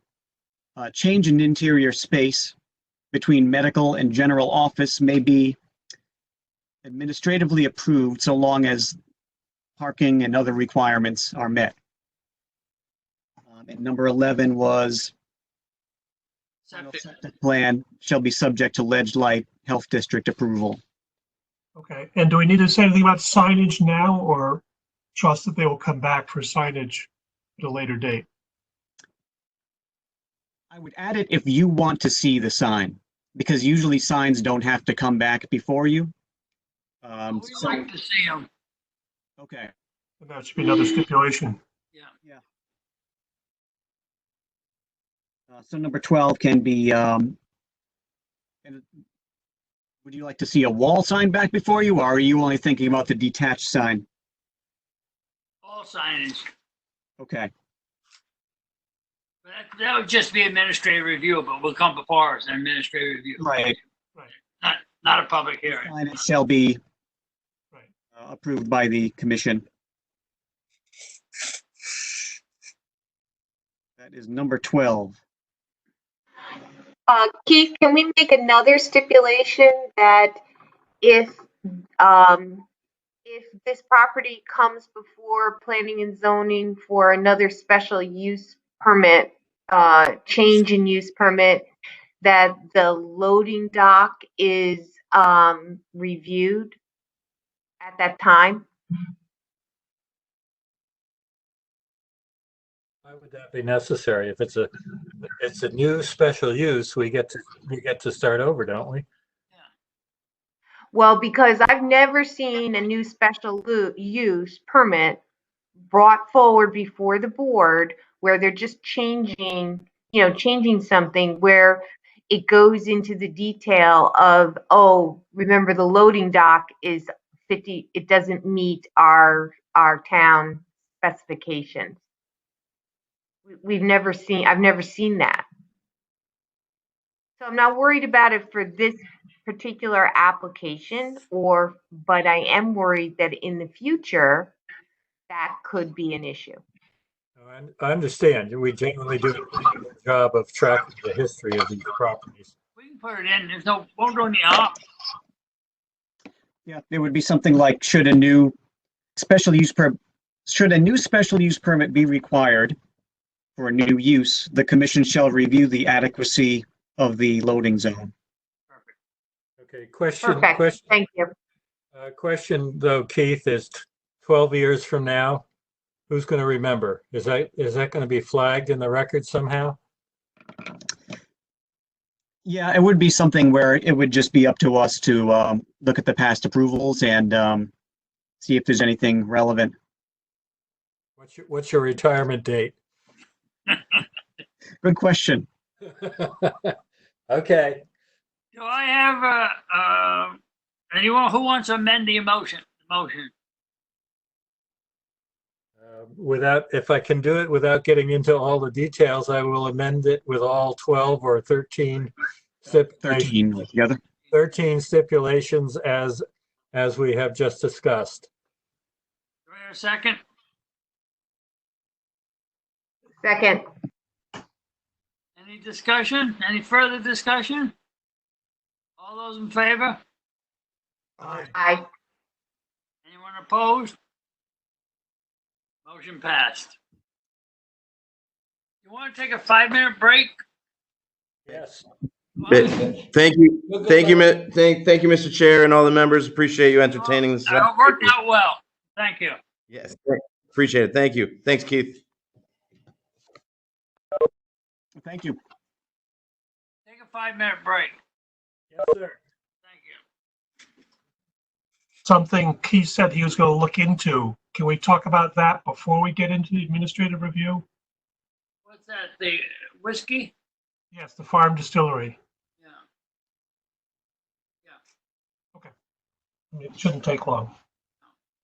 change in interior space between medical and general office may be administratively approved so long as parking and other requirements are met. And number 11 was Septic. septic plan shall be subject to ledge light health district approval. Okay, and do we need to say anything about signage now, or trust that they will come back for signage at a later date? I would add it if you want to see the sign, because usually signs don't have to come back before you. We'd like to see them. Okay. And that should be another stipulation. Yeah. So number 12 can be, and would you like to see a wall sign back before you, or are you only thinking about the detached sign? All signage. Okay. That would just be administrative review, but will come before us, an administrative review. Right. Not a public hearing. And it shall be approved by the commission. That is number 12. Keith, can we make another stipulation that if this property comes before planning and zoning for another special use permit, change in use permit, that the loading dock is reviewed at that time? Why would that be necessary? If it's a new special use, we get to start over, don't we? Well, because I've never seen a new special use permit brought forward before the board where they're just changing something where it goes into the detail of, oh, remember the loading dock is 50, it doesn't meet our town specifications. I've never seen that. So I'm not worried about it for this particular application, but I am worried that in the future that could be an issue. I understand. We generally do a pretty good job of tracking the history of these properties. We can put it in. Won't go in the op. Yeah, there would be something like, should a new special use permit be required for a new use, the commission shall review the adequacy of the loading zone. Okay, question. Perfect. Question. Thank you. Question though, Keith, is 12 years from now, who's going to remember? Is that going to be flagged in the record somehow? Yeah, it would be something where it would just be up to us to look at the past approvals and see if there's anything relevant. What's your retirement date? Good question. Okay. Do I have anyone who wants to amend the motion? If I can do it without getting into all the details, I will amend it with all 12 or 13 13 altogether. 13 stipulations as we have just discussed. Do I have a second? Second. Any discussion? Any further discussion? All those in favor? Aye. Anyone opposed? Motion passed. You want to take a 5-minute break? Yes. Thank you, Mr. Chair and all the members. Appreciate you entertaining this. It worked out well. Thank you. Yes, appreciate it. Thank you. Thanks, Keith. Thank you. Take a 5-minute break. Yes, sir. Thank you. Something Keith said he was going to look into. Can we talk about that before we get into the administrative review? What's that? The whiskey? Yes, the farm distillery. Yeah. Okay. It shouldn't take long.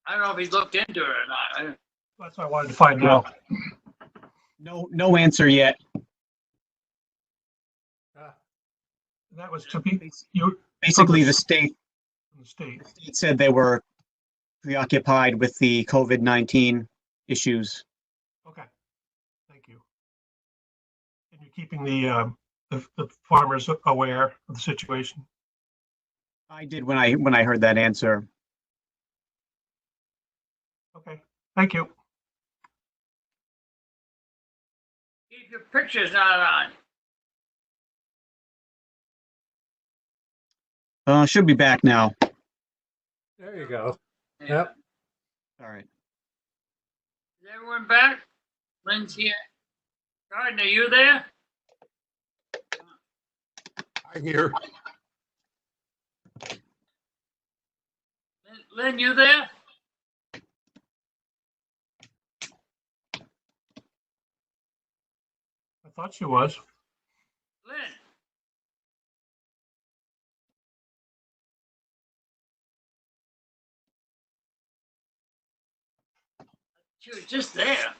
I don't know if he's looked into it or not. That's what I wanted to find out. No answer yet. That was to be Basically, the state state said they were preoccupied with the COVID-19 issues. Okay, thank you. And you're keeping the farmers aware of the situation. I did when I heard that answer. Okay, thank you. Keep your picture's not on. Should be back now. There you go. Yep. All right. Is everyone back? Lynn's here. Jordan, are you there? I'm here. Lynn, you there? I thought she was. Lynn? She was just there.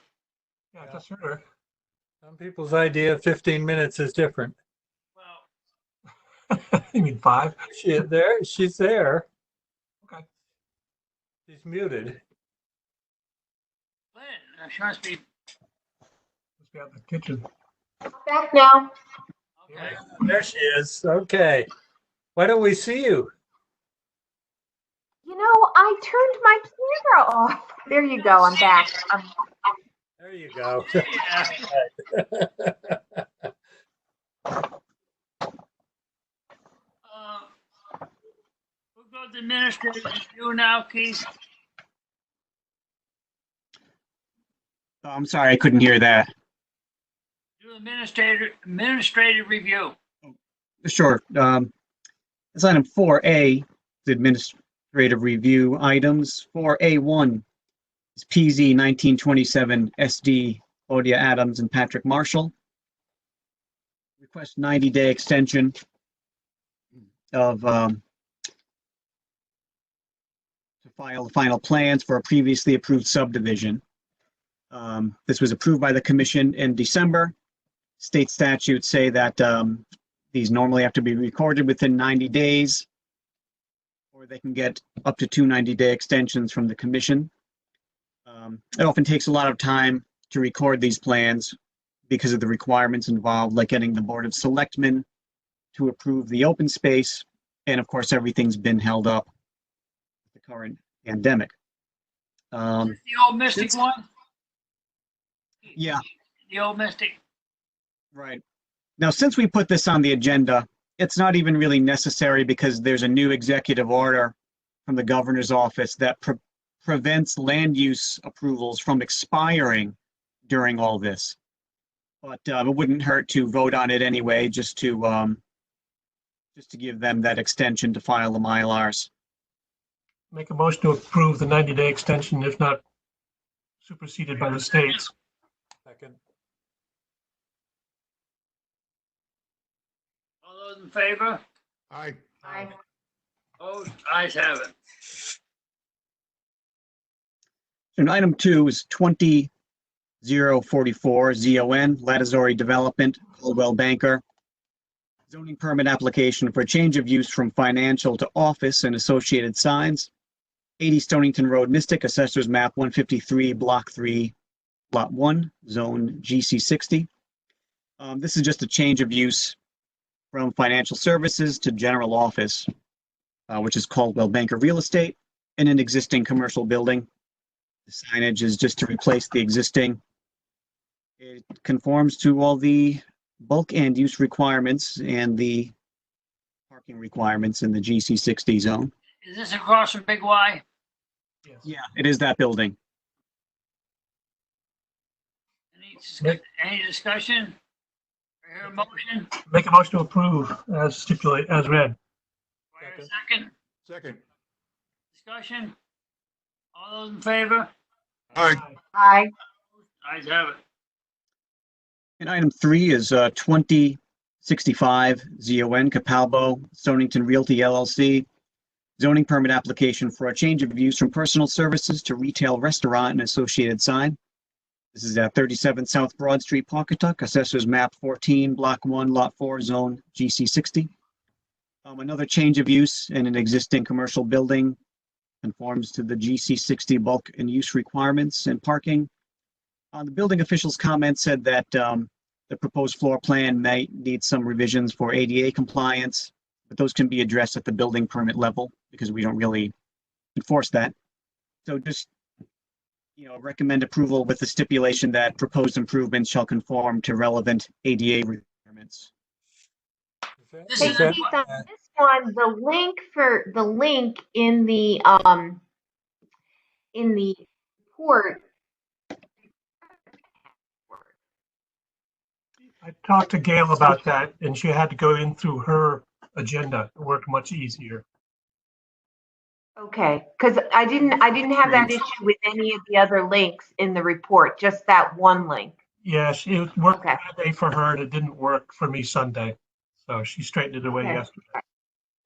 Yeah, I just heard her. Some people's idea of 15 minutes is different. Well, You mean 5? She's there. Okay. She's muted. Lynn, she must be. Must be out in the kitchen. Back now. Okay. There she is. Okay. Why don't we see you? You know, I turned my camera off. There you go. I'm back. There you go. Yeah. We'll go to administrative review now, Keith. Oh, I'm sorry, I couldn't hear that. Do administrative review. Sure. It's item 4A, the administrative review items. 4A1 is PZ 1927 SD, Odia Adams and Patrick Marshall. Request 90-day extension of to file the final plans for a previously approved subdivision. This was approved by the commission in December. State statutes say that these normally have to be recorded within 90 days, or they can get up to 2 90-day extensions from the commission. It often takes a lot of time to record these plans because of the requirements involved, like getting the Board of Selectmen to approve the open space. And of course, everything's been held up with the current pandemic. Is this the old Mystic one? Yeah. The old Mystic. Right. Now, since we put this on the agenda, it's not even really necessary because there's a new executive order from the governor's office that prevents land use approvals from expiring during all this. But it wouldn't hurt to vote on it anyway, just to give them that extension to file the Mylars. Make a motion to approve the 90-day extension, if not superseded by the states. Second. All those in favor? Aye. Aye. Opposed? Ayes have it. And item 2 is 20044 ZON, Lattisory Development, Coldwell Banker. Zoning permit application for change of use from financial to office and associated signs. 80 Stonington Road, Mystic, Assessor's Map 153, Block 3, Lot 1, Zone GC60. This is just a change of use from financial services to general office, which is Coldwell Banker Real Estate, in an existing commercial building. The signage is just to replace the existing. It conforms to all the bulk and use requirements and the parking requirements in the GC60 zone. Is this across from Big Y? Yes. Yeah, it is that building. Any discussion? I hear a motion. Make a motion to approve as read. Do I hear a second? Second. Discussion? All those in favor? Aye. Aye. Ayes have it. And item 3 is 2065 ZON Capalbo Stonington Realty LLC. Zoning permit application for a change of use from personal services to retail restaurant and associated sign. This is at 37 South Broad Street, Pawcatuck, Assessor's Map 14, Block 1, Lot 4, Zone GC60. Another change of use in an existing commercial building conforms to the GC60 bulk and use requirements and parking. The building official's comment said that the proposed floor plan might need some revisions for ADA compliance, but those can be addressed at the building permit level because we don't really enforce that. So just, recommend approval with the stipulation that proposed improvements shall conform to relevant ADA requirements. This Hey, is Keith, on this one, the link in the report. I talked to Gail about that, and she had to go in through her agenda. It worked much easier. Okay, because I didn't have that issue with any of the other links in the report, just that one link. Yeah, it worked Okay. Friday for her, and it didn't work for me Sunday. So she straightened it away Okay. yesterday.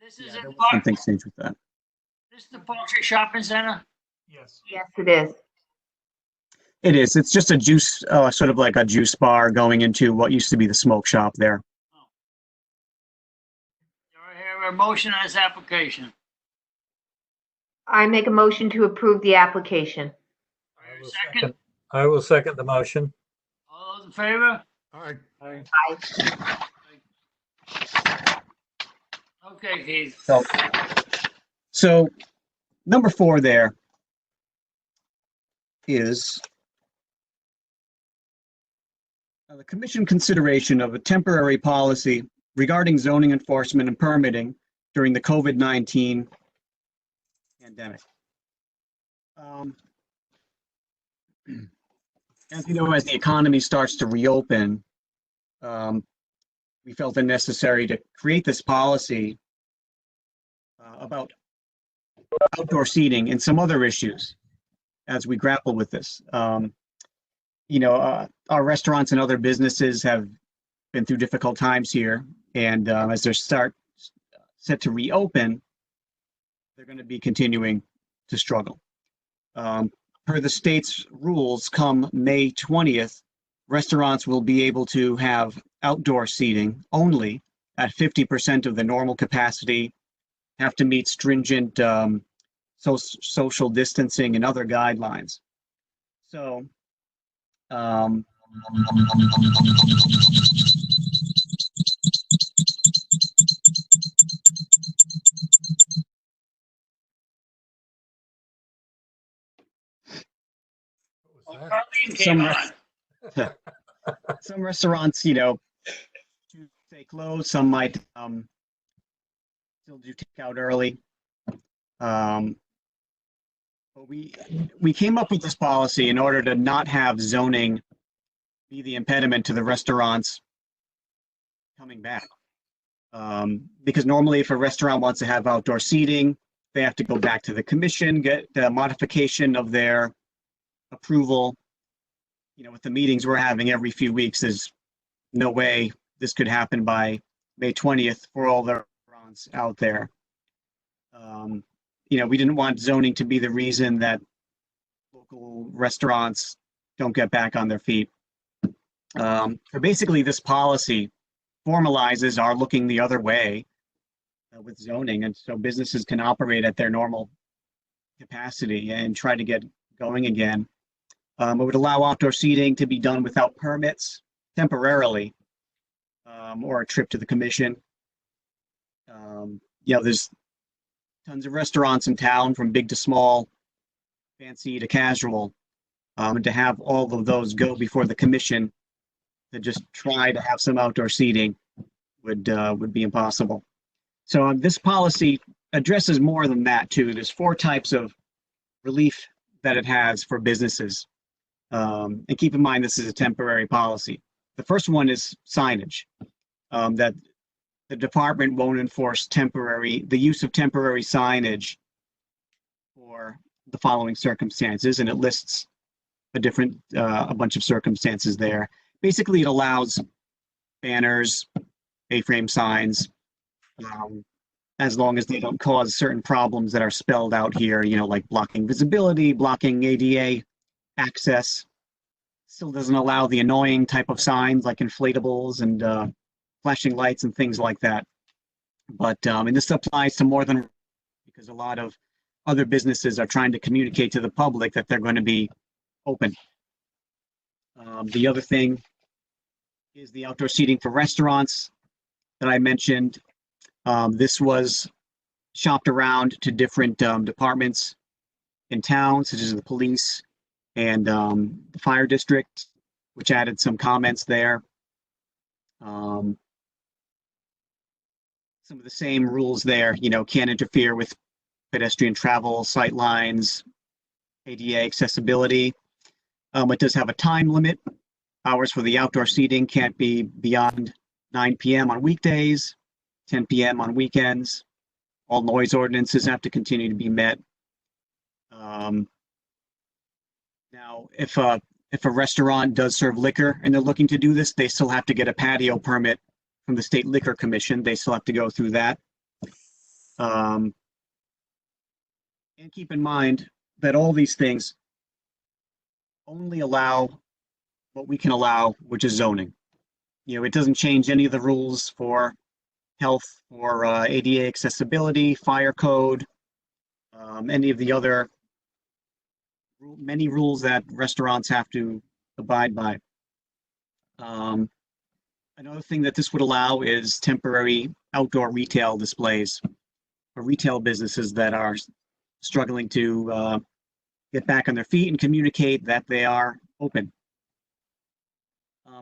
This is There in was something changed with that. this is the Poultry Shopping Center? Yes. Yes, it is. It is. It's just a juice, sort of like a juice bar going into what used to be the smoke shop there. Do I hear a motion on this application? I make a motion to approve the application. Do I hear a second? I will second the motion. All those in favor? Aye. Aye. Okay, Keith. So number 4 there is the commission consideration of a temporary policy regarding zoning enforcement and permitting during the COVID-19 pandemic. As you know, as the economy starts to reopen, we felt it necessary to create this policy about outdoor seating and some other issues as we grapple with this. Our restaurants and other businesses have been through difficult times here, and as they're set to reopen, they're going to be continuing to struggle. Per the state's rules, come May 20th, restaurants will be able to have outdoor seating only at 50% of the normal capacity, have to meet stringent social distancing and other guidelines. So, Carlene came on. some restaurants, choose to stay closed. Some might still do takeout early. But we came up with this policy in order to not have zoning be the impediment to the restaurants coming back. Because normally if a restaurant wants to have outdoor seating, they have to go back to the commission, get the modification of their approval. With the meetings we're having every few weeks, there's no way this could happen by May 20th for all the restaurants out there. We didn't want zoning to be the reason that local restaurants don't get back on their feet. So basically, this policy formalizes our looking the other way with zoning, and so businesses can operate at their normal capacity and try to get going again. It would allow outdoor seating to be done without permits temporarily, or a trip to the commission. There's tons of restaurants in town, from big to small, fancy to casual, and to have all of those go before the commission to just try to have some outdoor seating would be impossible. So this policy addresses more than that too. There's 4 types of relief that it has for businesses. And keep in mind, this is a temporary policy. The first one is signage, that the department won't enforce the use of temporary signage for the following circumstances, and it lists a bunch of circumstances there. Basically, it allows banners, A-frame signs, as long as they don't cause certain problems that are spelled out here, like blocking visibility, blocking ADA access. Still doesn't allow the annoying type of signs like inflatables and flashing lights and things like that. But and this applies to more than, because a lot of other businesses are trying to communicate to the public that they're going to be open. The other thing is the outdoor seating for restaurants that I mentioned. This was shopped around to different departments in town, such as the police and the fire district, which added some comments there. some of the same rules there, can't interfere with pedestrian travel, sight lines, ADA accessibility. It does have a time limit. Hours for the outdoor seating can't be beyond 9 p.m. on weekdays, 10 p.m. on weekends. All noise ordinances have to continue to be met. Now, if a restaurant does serve liquor and they're looking to do this, they still have to get a patio permit from the State Liquor Commission. They still have to go through that. And keep in mind that all these things only allow what we can allow, which is zoning. It doesn't change any of the rules for health or ADA accessibility, fire code, any of the other many rules that restaurants have to abide by. Another thing that this would allow is temporary outdoor retail displays for retail businesses that are struggling to get back on their feet and communicate that they are open.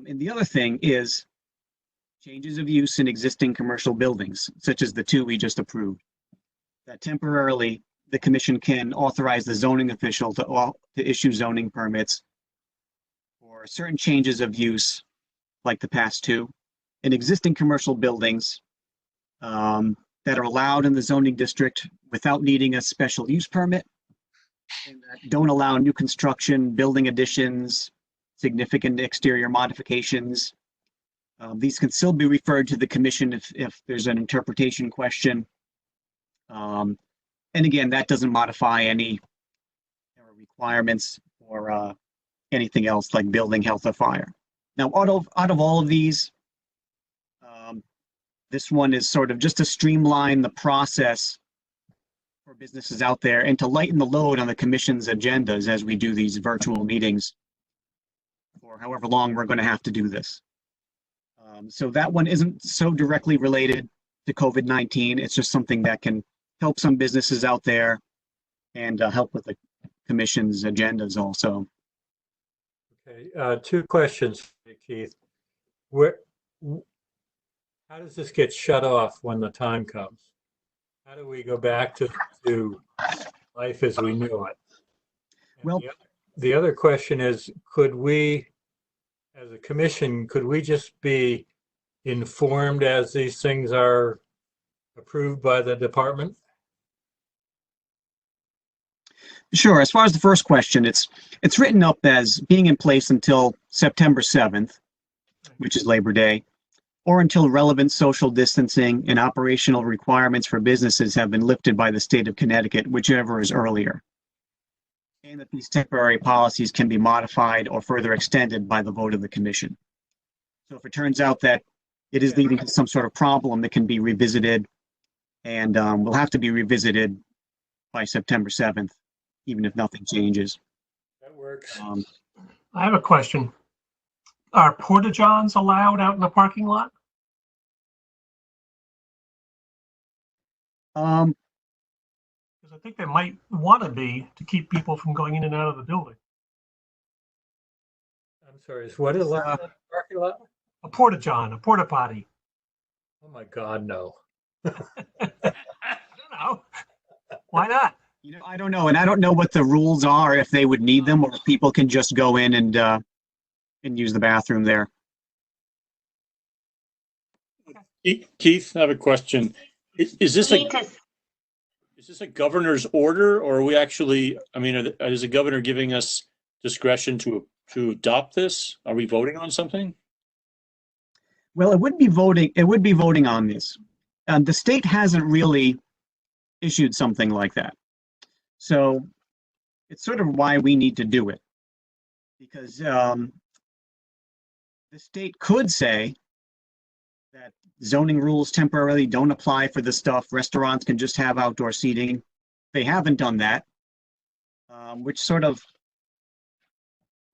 And the other thing is changes of use in existing commercial buildings, such as the two we just approved, that temporarily the commission can authorize the zoning official to issue zoning permits for certain changes of use, like the past two, in existing commercial buildings that are allowed in the zoning district without needing a special use permit, and that don't allow new construction, building additions, significant exterior modifications. These can still be referred to the commission if there's an interpretation question. And again, that doesn't modify any requirements or anything else like building, health, or fire. Now, out of all of these, this one is sort of just to streamline the process for businesses out there and to lighten the load on the commission's agendas as we do these virtual meetings for however long we're going to have to do this. So that one isn't so directly related to COVID-19. It's just something that can help some businesses out there and help with the commission's agendas also. Okay, two questions, Keith. How does this get shut off when the time comes? How do we go back to life as we knew it? And well, the other question is, could we, as a commission, could we just be informed as these things are approved by the department? Sure. As far as the first question, it's written up as being in place until September 7th, which is Labor Day, or until relevant social distancing and operational requirements for businesses have been lifted by the state of Connecticut, whichever is earlier. And that these temporary policies can be modified or further extended by the vote of the commission. So if it turns out that it is leading to some sort of problem, it can be revisited and will have to be revisited by September 7th, even if nothing changes. That works. I have a question. Are porta-johns allowed out in the parking lot? Because I think they might want to be to keep people from going in and out of the building. I'm sorry, is what allowed in the parking lot? A porta-john, a porta-potty. Oh my God, no. I don't know. Why not? I don't know, and I don't know what the rules are, if they would need them or if people can just go in and use the bathroom there. Keith, I have a question. Is this a governor's order, or are we actually, I mean, is the governor giving us discretion to adopt this? Are we voting on something? Well, it would be voting on this. The state hasn't really issued something like that. So it's sort of why we need to do it. Because the state could say that zoning rules temporarily don't apply for this stuff. Restaurants can just have outdoor seating. They haven't done that, which sort of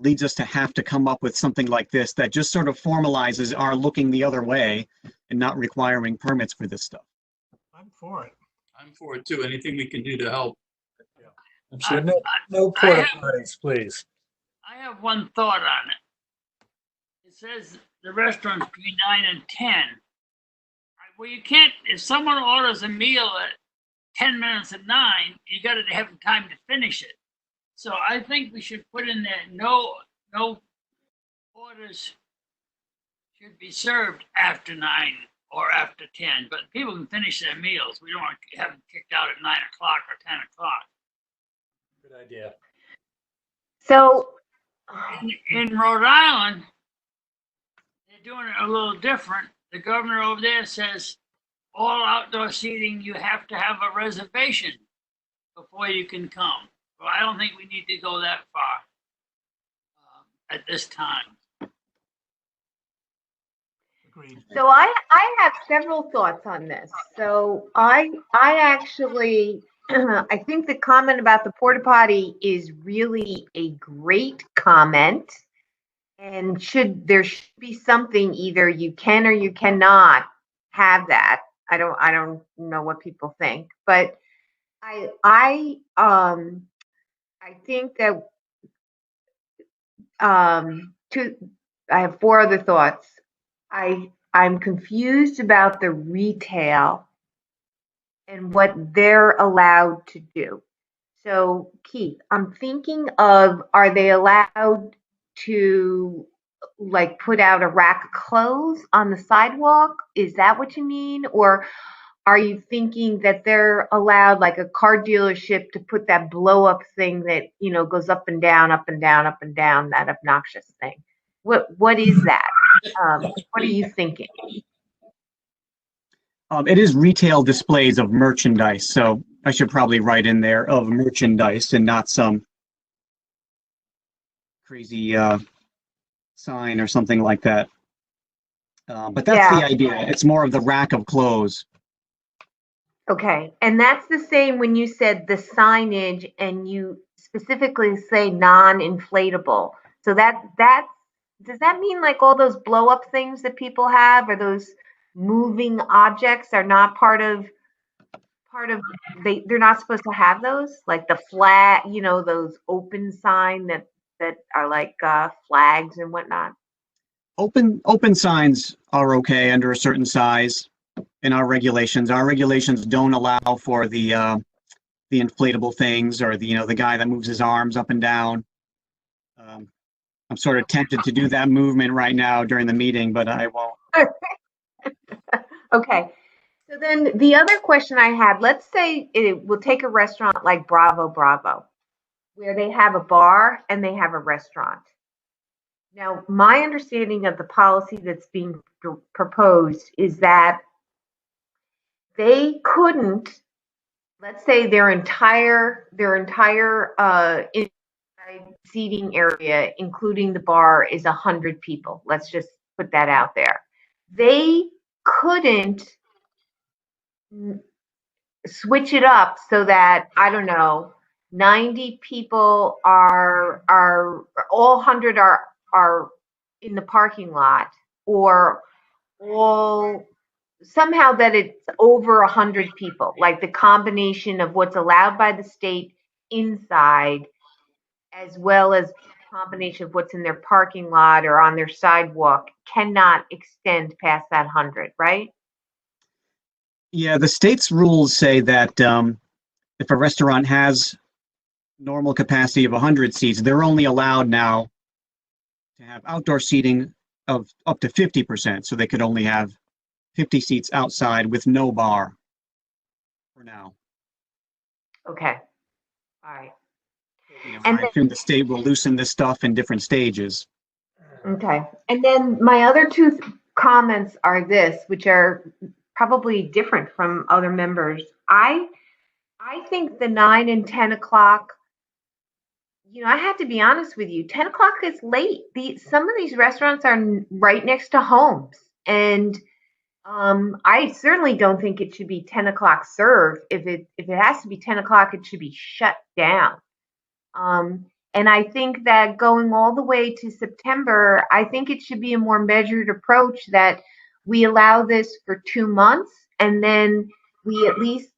leads us to have to come up with something like this that just sort of formalizes our looking the other way and not requiring permits for this stuff. I'm for it. I'm for it too. Anything we can do to help. No porta potties, please. I have one thought on it. It says the restaurants between 9 and 10. I Well, you can't, if someone orders a meal at 10 minutes at 9, you got to have time to finish it. So I think we should put in there, no orders should be served after 9 or after 10, but people can finish their meals. We don't want to have them kicked out at 9 o'clock or 10 o'clock. Good idea. So In Rhode Island, they're doing it a little different. The governor over there says all outdoor seating, you have to have a reservation before you can come. Well, I don't think we need to go that far at this time. Agreed. So I have several thoughts on this. So I actually I think the comment about the porta potty is really a great comment, and there should be something, either you can or you cannot have that. I don't know what people think, but I think that I have four other thoughts. I'm confused about the retail and what they're allowed to do. So Keith, I'm thinking of, are they allowed to like put out a rack of clothes on the sidewalk? Is that what you mean? Or are you thinking that they're allowed, like a car dealership, to put that blow up thing that, goes up and down, up and down, up and down, that obnoxious thing? What is that? What are you thinking? It is retail displays of merchandise, so I should probably write in there of merchandise and not some crazy sign or something like that. But that's the idea. It's more of the rack of clothes. Okay, and that's the same when you said the signage and you specifically say non-inflatable. So that does that mean like all those blow up things that people have, or those moving objects are not part of they're not supposed to have those, like the flag, those open sign that are like flags and whatnot? Open signs are okay under a certain size in our regulations. Our regulations don't allow for the inflatable things, or the guy that moves his arms up and down. I'm sort of tempted to do that movement right now during the meeting, but I won't. Okay. So then the other question I had, let's say we'll take a restaurant like Bravo, where they have a bar and they have a restaurant. Now, my understanding of the policy that's being proposed is that they couldn't, let's say their entire seating area, including the bar, is 100 people. Let's just put that out there. They couldn't switch it up so that, I don't know, 90 people are all 100 are in the parking lot, or all somehow that it's over 100 people, like the combination of what's allowed by the state inside, as well as combination of what's in their parking lot or on their sidewalk, cannot extend past that 100, right? Yeah, the state's rules say that if a restaurant has normal capacity of 100 seats, they're only allowed now to have outdoor seating of up to 50%. So they could only have 50 seats outside with no bar for now. Okay. All right. And I assume the state will loosen this stuff in different stages. Okay. And then my other two comments are this, which are probably different from other members. I think the 9 and 10 o'clock, I have to be honest with you, 10 o'clock is late. Some of these restaurants are right next to homes. And I certainly don't think it should be 10 o'clock serve. If it has to be 10 o'clock, it should be shut down. And I think that going all the way to September, I think it should be a more measured approach, that we allow this for 2 months, and then we at least,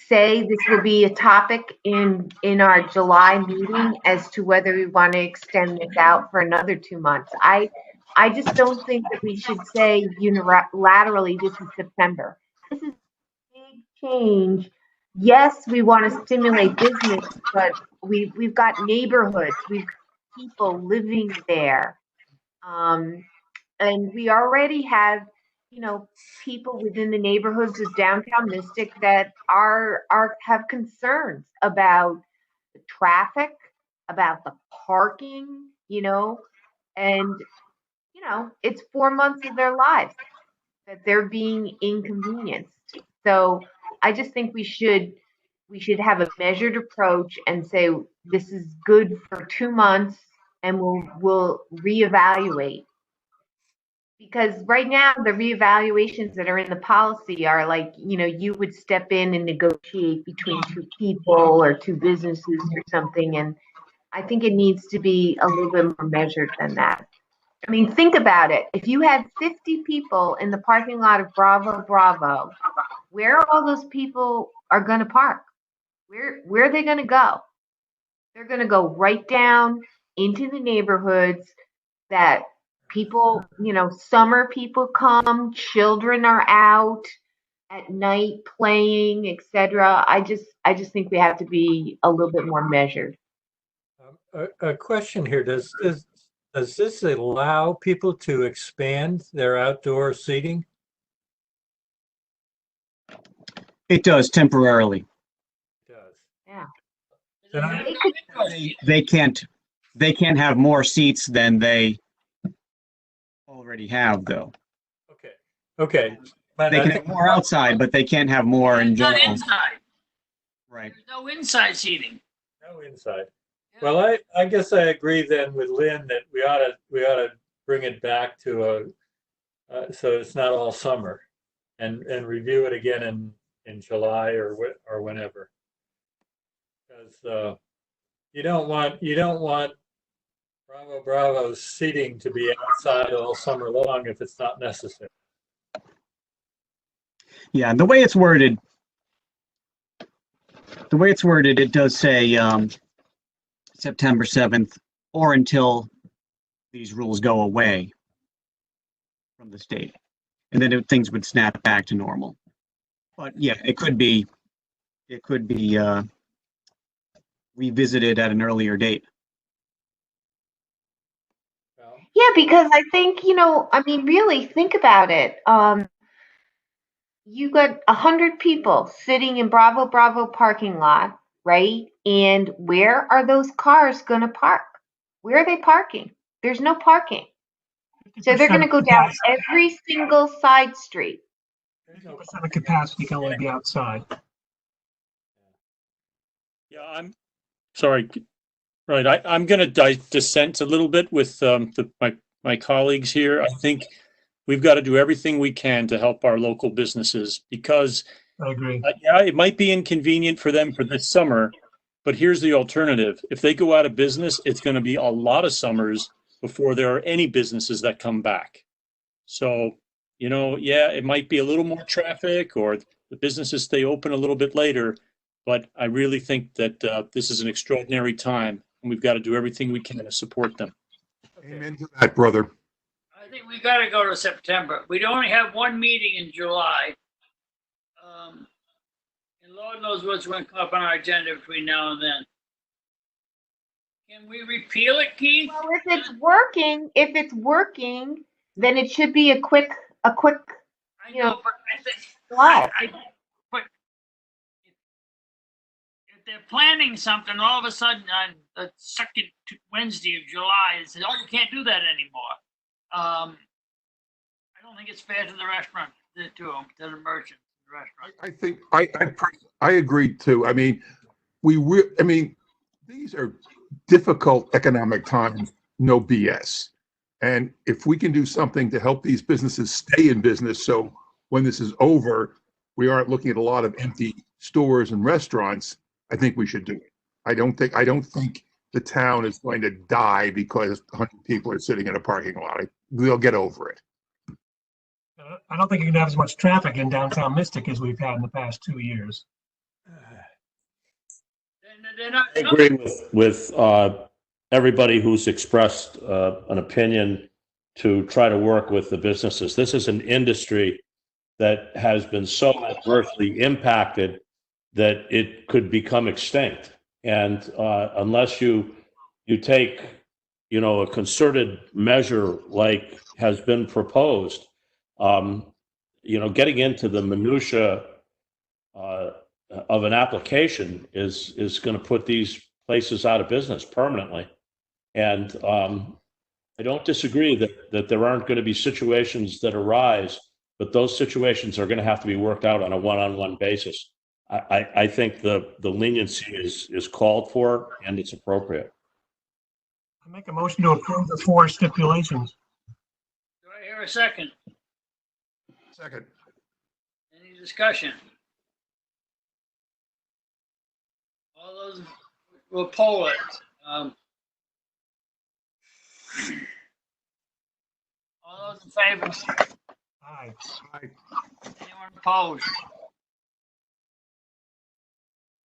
say this will be a topic in our July meeting as to whether we want to extend this out for another 2 months. I I just don't think that we should say unilaterally this is September. This is a big change. Yes, we want to stimulate business, but we've got neighborhoods, we've got people living there. And we already have, people within the neighborhoods of downtown Mystic that have concerns about the traffic, about the parking, and it's 4 months of their lives that they're being inconvenienced. So I just think we should have a measured approach and say this is good for 2 months and we'll reevaluate. Because right now the reevaluations that are in the policy are like, you would step in and negotiate between two people or two businesses or something. And I think it needs to be a little bit more measured than that. I mean, think about it. If you had 50 people in the parking lot of Bravo, where all those people are going to park? Where are they going to go? They're going to go right down into the neighborhoods that people, summer people come, children are out at night playing, etc. I just think we have to be a little bit more measured. A question here: Does this allow people to expand their outdoor seating? It does temporarily. It does. Yeah. They can't have more seats than they already have, though. Okay. They can have more outside, but they can't have more in general. Not inside. Right. There's no inside seating. No inside. Well, I guess I agree then with Lynn that we ought to bring it back to so it's not all summer, and review it again in July or whenever, because you don't want Bravo's seating to be outside all summer long if it's not necessary. Yeah, the way it's worded, it does say September 7th or until these rules go away from the state, and then things would snap back to normal. But yeah, it could be revisited at an earlier date. Yeah, because I think, really think about it. You got 100 people sitting in Bravo parking lot, right? And where are those cars going to park? Where are they parking? There's no parking. So they're going to go down every single side street. 50% of capacity can only be outside. Yeah, I'm sorry. Right, I'm going to dissent a little bit with my colleagues here. I think we've got to do everything we can to help our local businesses because I agree. Yeah, it might be inconvenient for them for this summer, but here's the alternative. If they go out of business, it's going to be a lot of summers before there are any businesses that come back. So, yeah, it might be a little more traffic or the businesses stay open a little bit later, but I really think that this is an extraordinary time and we've got to do everything we can to support them. Amen to that, brother. I think we got to go to September. We'd only have one meeting in July. And Lord knows what's going to come up on our agenda between now and then. Can we repeal it, Keith? Well, if it's working, then it should be a quick, I know, but I think, but if they're planning something, all of a sudden on the second Wednesday of July, they say, "Oh, you can't do that anymore." I don't think it's fair to the restaurant, to the merchants, the restaurant. I think I agree too. I mean, these are difficult economic times, no BS. And if we can do something to help these businesses stay in business, so when this is over, we aren't looking at a lot of empty stores and restaurants, I think we should do it. I don't think the town is going to die because 100 people are sitting in a parking lot. They'll get over it. I don't think you can have as much traffic in downtown Mystic as we've had in the past 2 years. I agree with everybody who's expressed an opinion. to try to work with the businesses. This is an industry that has been so adversely impacted that it could become extinct. And unless you take, a concerted measure like has been proposed, getting into the minutia of an application is going to put these places out of business permanently. And I don't disagree that there aren't going to be situations that arise, but those situations are going to have to be worked out on a one-on-one basis. I think the leniency is called for and it's appropriate. I make a motion to approve the 4 stipulations. Do I hear a second? Second. Any discussion? All those, we'll poll it. All those in favor? Aye. Anyone opposed?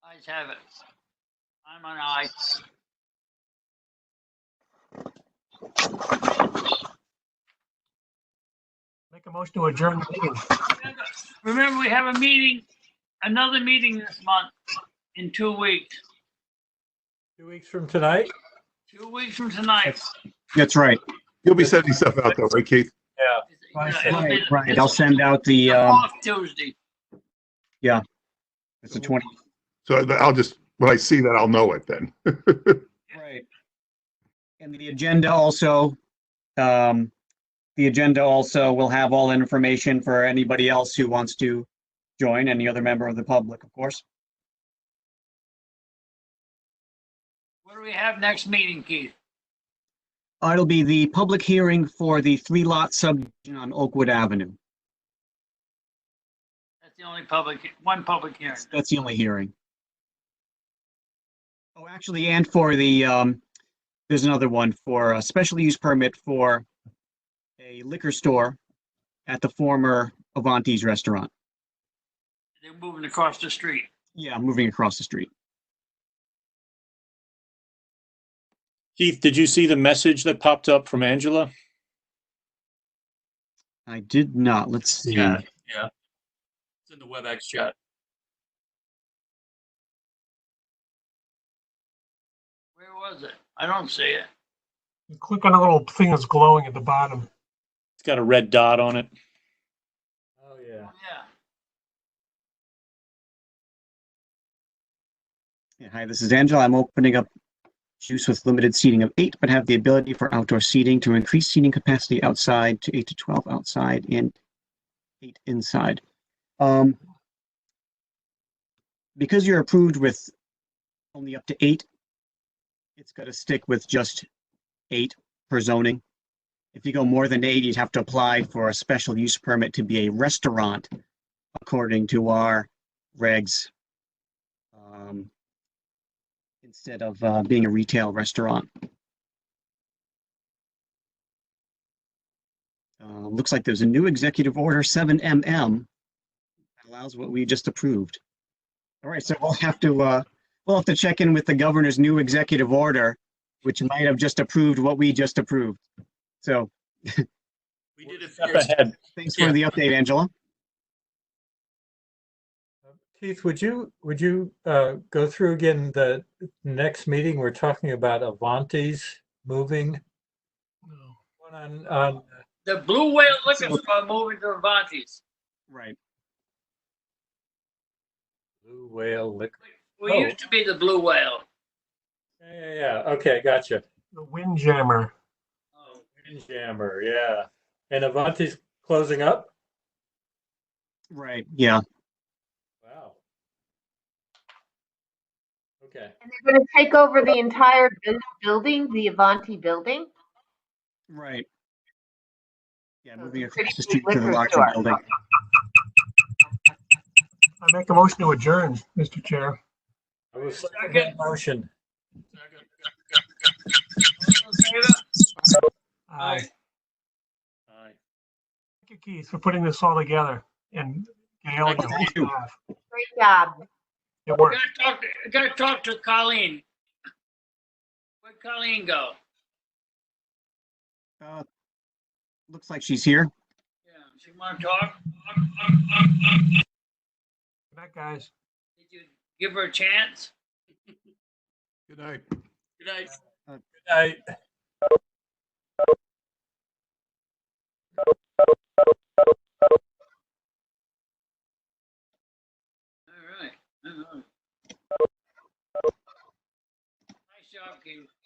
Ayes have it. I'm an aye. Make a motion to adjourn the meeting. Remember, we have a meeting, another meeting this month in 2 weeks. 2 weeks from tonight? 2 weeks from tonight. That's right. You'll be sending stuff out though, right, Keith? Yeah. Right. I'll send out the, Off Tuesday. yeah. It's the 20th. So I'll just, when I see that, I'll know it then. Right. And the agenda also will have all information for anybody else who wants to join, any other member of the public, of course. What do we have next meeting, Keith? It'll be the public hearing for the 3-lot subdivision on Oakwood Avenue. That's the only one public hearing. That's the only hearing. Oh, actually, and for the, there's another one for a special use permit for a liquor store at the former Avanti's restaurant. They're moving across the street. Yeah, moving across the street. Keith, did you see the message that popped up from Angela? I did not. Let's see. Yeah. It's in the Webex chat. Where was it? I don't see it. You click on a little thing that's glowing at the bottom. It's got a red dot on it. Oh, yeah. Yeah, hi, this is Angela. I'm opening up juice with limited seating of 8, but have the ability for outdoor seating to increase seating capacity outside to 8 to 12 outside and 8 inside. Because you're approved with only up to 8, it's got to stick with just 8 per zoning. If you go more than 8, you'd have to apply for a special use permit to be a restaurant according to our regs, instead of being a retail restaurant. Looks like there's a new executive order 7MM that allows what we just approved. All right, so we'll have to check in with the governor's new executive order, which might have just approved what we just approved. So We did it Step first. ahead. thanks for the update, Angela. Keith, would you go through again the next meeting? We're talking about Avanti's moving. One on The Blue Whale Liquor Store moving to Avanti's. Right. Blue Whale Liquor. We Oh. used to be the Blue Whale. Yeah. Okay, gotcha. The Windjammer. Oh, Windjammer, yeah. And Avanti's closing up? Right. Yeah. Wow. Okay. And they're going to take over the entire building, the Avanti building? Right. Yeah, So moving it's a pretty across the big street to the liquor larger store. building. I make a motion to adjourn, Mr. Chair. I will second that motion. all in favor? Aye. Aye. Thank you, Keith, for putting this all together. And Gail and your whole staff. Great job. It I worked. gotta talk to Colleen. Where'd Colleen go? Looks like she's here. Yeah, she want to talk? Good night, guys. Did you give her a chance? Good night. Good night. Good night. All right. Nice job, Keith.